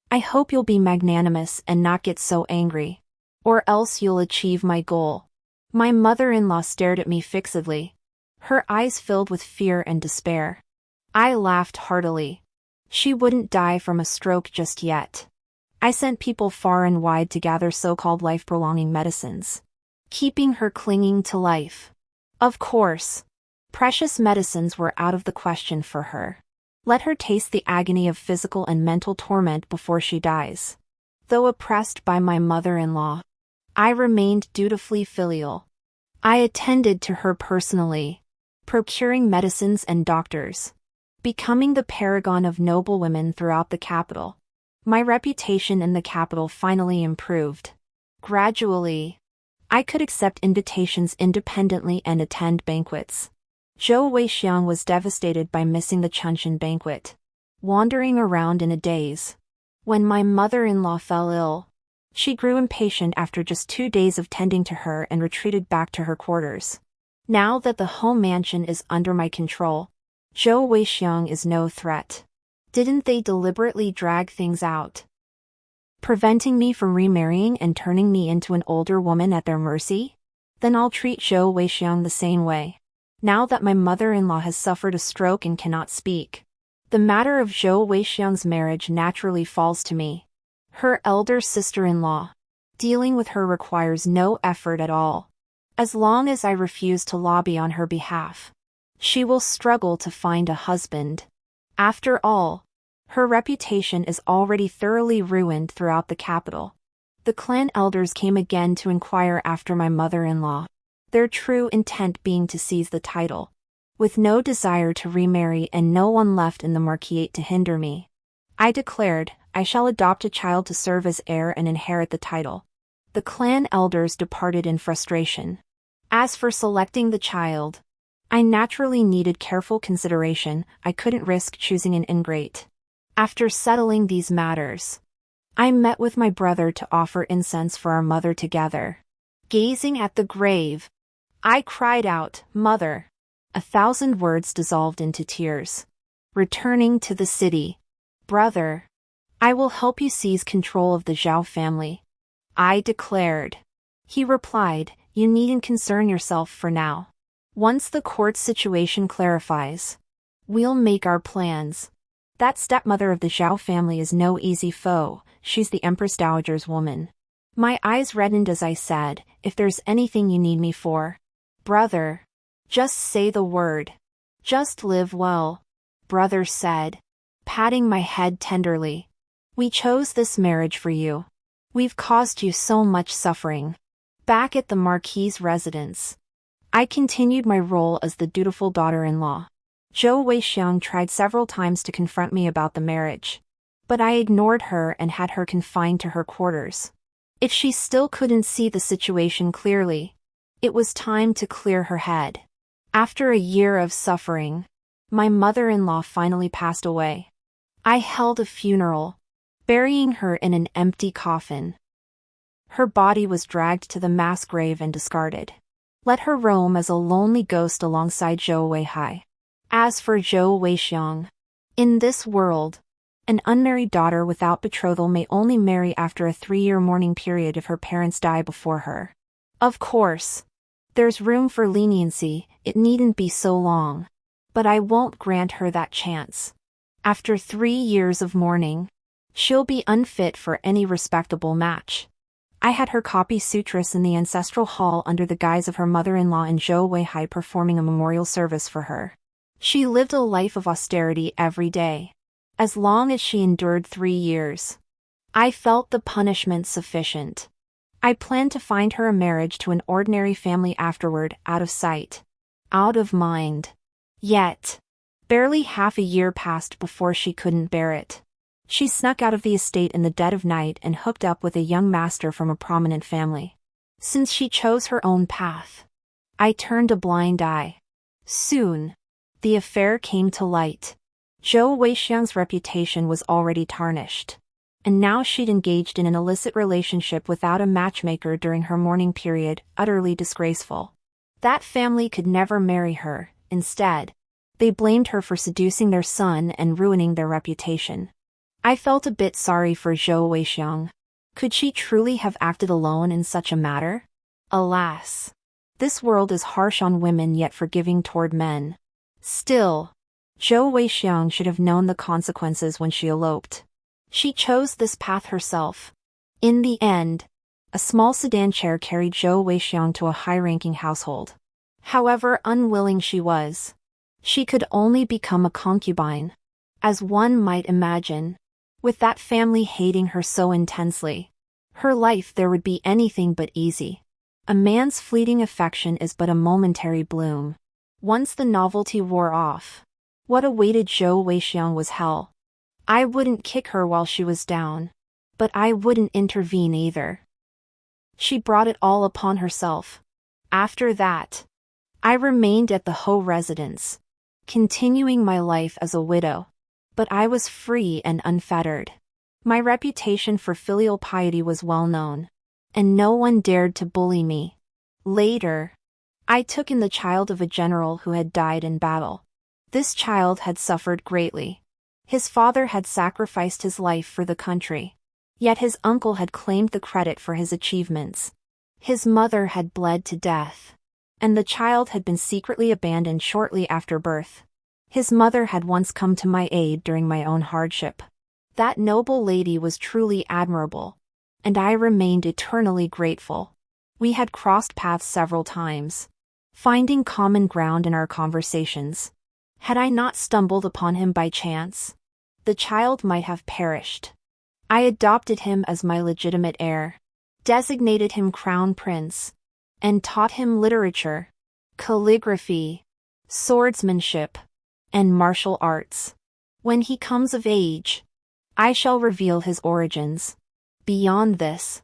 I hope you'll be magnanimous and not get so angry, or else you'll achieve my goal." My mother-in-law stared at me fixedly, her eyes filled with fear and despair. I laughed heartily. She wouldn't die from a stroke just yet. I sent people far and wide to gather so-called life-prolonging medicines, keeping her clinging to life. Of course, precious medicines were out of the question for her. Let her taste the agony of physical and mental torment before she dies. Though oppressed by my mother-in-law, I remained dutifully filial. I attended to her personally, procuring medicines and doctors, becoming the paragon of noble women throughout the capital. My reputation in the capital finally improved. Gradually, I could accept invitations independently and attend banquets. Zhou Weixiang was devastated by missing the Chunxin banquet, wandering around in a daze. When my mother-in-law fell ill, she grew impatient after just 2 days of tending to her and retreated back to her quarters. Now that the whole mansion is under my control, Zhou Weixiang is no threat. Didn't they deliberately drag things out, preventing me from remarrying and turning me into an older woman at their mercy? Then I'll treat Zhou Weixiang the same way. Now that my mother-in-law has suffered a stroke and cannot speak, the matter of Zhou Weixiang's marriage naturally falls to me. Her elder sister-in-law. Dealing with her requires no effort at all. As long as I refuse to lobby on her behalf, she will struggle to find a husband. After all, her reputation is already thoroughly ruined throughout the capital. The clan elders came again to inquire after my mother-in-law, their true intent being to seize the title. With no desire to remarry and no one left in the marquisate to hinder me, I declared, I shall adopt a child to serve as heir and inherit the title. The clan elders departed in frustration. As for selecting the child, I naturally needed careful consideration. I couldn't risk choosing an ingrate. After settling these matters, I met with my brother to offer incense for our mother together. Gazing at the grave, I cried out, "Mother!" 1,000 words dissolved into tears. Returning to the city, "Brother, I will help you seize control of the Zhao family," I declared. He replied, "You needn't concern yourself for now. Once the court situation clarifies, we'll make our plans. That stepmother of the Zhao family is no easy foe, she's the Empress Dowager's woman." My eyes reddened as I said, "If there's anything you need me for, brother, just say the word. Just live well," brother said, patting my head tenderly. "We chose this marriage for you. We've caused you so much suffering." Back at the Marquis's residence, I continued my role as the dutiful daughter-in-law. Zhou Weixiang tried several times to confront me about the marriage, but I ignored her and had her confined to her quarters. If she still couldn't see the situation clearly, it was time to clear her head. After a year of suffering, my mother-in-law finally passed away. I held a funeral, burying her in an empty coffin. Her body was dragged to the mass grave and discarded. Let her roam as a lonely ghost alongside Zhou Weihai. As for Zhou Weixiang, in this world, an unmarried daughter without betrothal may only marry after a 3-year mourning period if her parents die before her. Of course, there's room for leniency, it needn't be so long. But I won't grant her that chance. After 3 years of mourning, she'll be unfit for any respectable match. I had her copy sutras in the ancestral hall under the guise of her mother-in-law and Zhou Weihai performing a memorial service for her. She lived a life of austerity every day. As long as she endured 3 years, I felt the punishment sufficient. I planned to find her a marriage to an ordinary family afterward, out of sight, out of mind. Yet, barely half a year passed before she couldn't bear it. She snuck out of the estate in the dead of night and hooked up with a young master from a prominent family. Since she chose her own path, I turned a blind eye. Soon, the affair came to light. Zhou Weixiang's reputation was already tarnished, and now she'd engaged in an illicit relationship without a matchmaker during her mourning period, utterly disgraceful. That family could never marry her. Instead, they blamed her for seducing their son and ruining their reputation. I felt a bit sorry for Zhou Weixiang. Could she truly have acted alone in such a matter? Alas, this world is harsh on women yet forgiving toward men. Still, Zhou Weixiang should have known the consequences when she eloped. She chose this path herself. In the end, a small sedan chair carried Zhou Weixiang to a high-ranking household. However unwilling she was, she could only become a concubine. As one might imagine, with that family hating her so intensely, her life there would be anything but easy. A man's fleeting affection is but a momentary bloom. Once the novelty wore off, what awaited Zhou Weixiang was hell. I wouldn't kick her while she was down, but I wouldn't intervene either. She brought it all upon herself. After that, I remained at the Ho residence, continuing my life as a widow. But I was free and unfettered. My reputation for filial piety was well known, and no one dared to bully me. Later, I took in the child of a general who had died in battle. This child had suffered greatly. His father had sacrificed his life for the country, yet his uncle had claimed the credit for his achievements. His mother had bled to death, and the child had been secretly abandoned shortly after birth. His mother had once come to my aid during my own hardship. That noble lady was truly admirable, and I remained eternally grateful. We had crossed paths several times, finding common ground in our conversations. Had I not stumbled upon him by chance, the child might have perished. I adopted him as my legitimate heir, designated him crown prince, and taught him literature, calligraphy, swordsmanship, and martial arts. When he comes of age, I shall reveal his origins. Beyond this,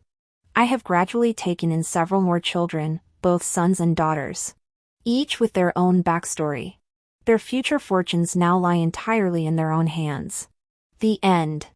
I have gradually taken in several more children, both sons and daughters, each with their own backstory. Their future fortunes now lie entirely in their own hands. The end.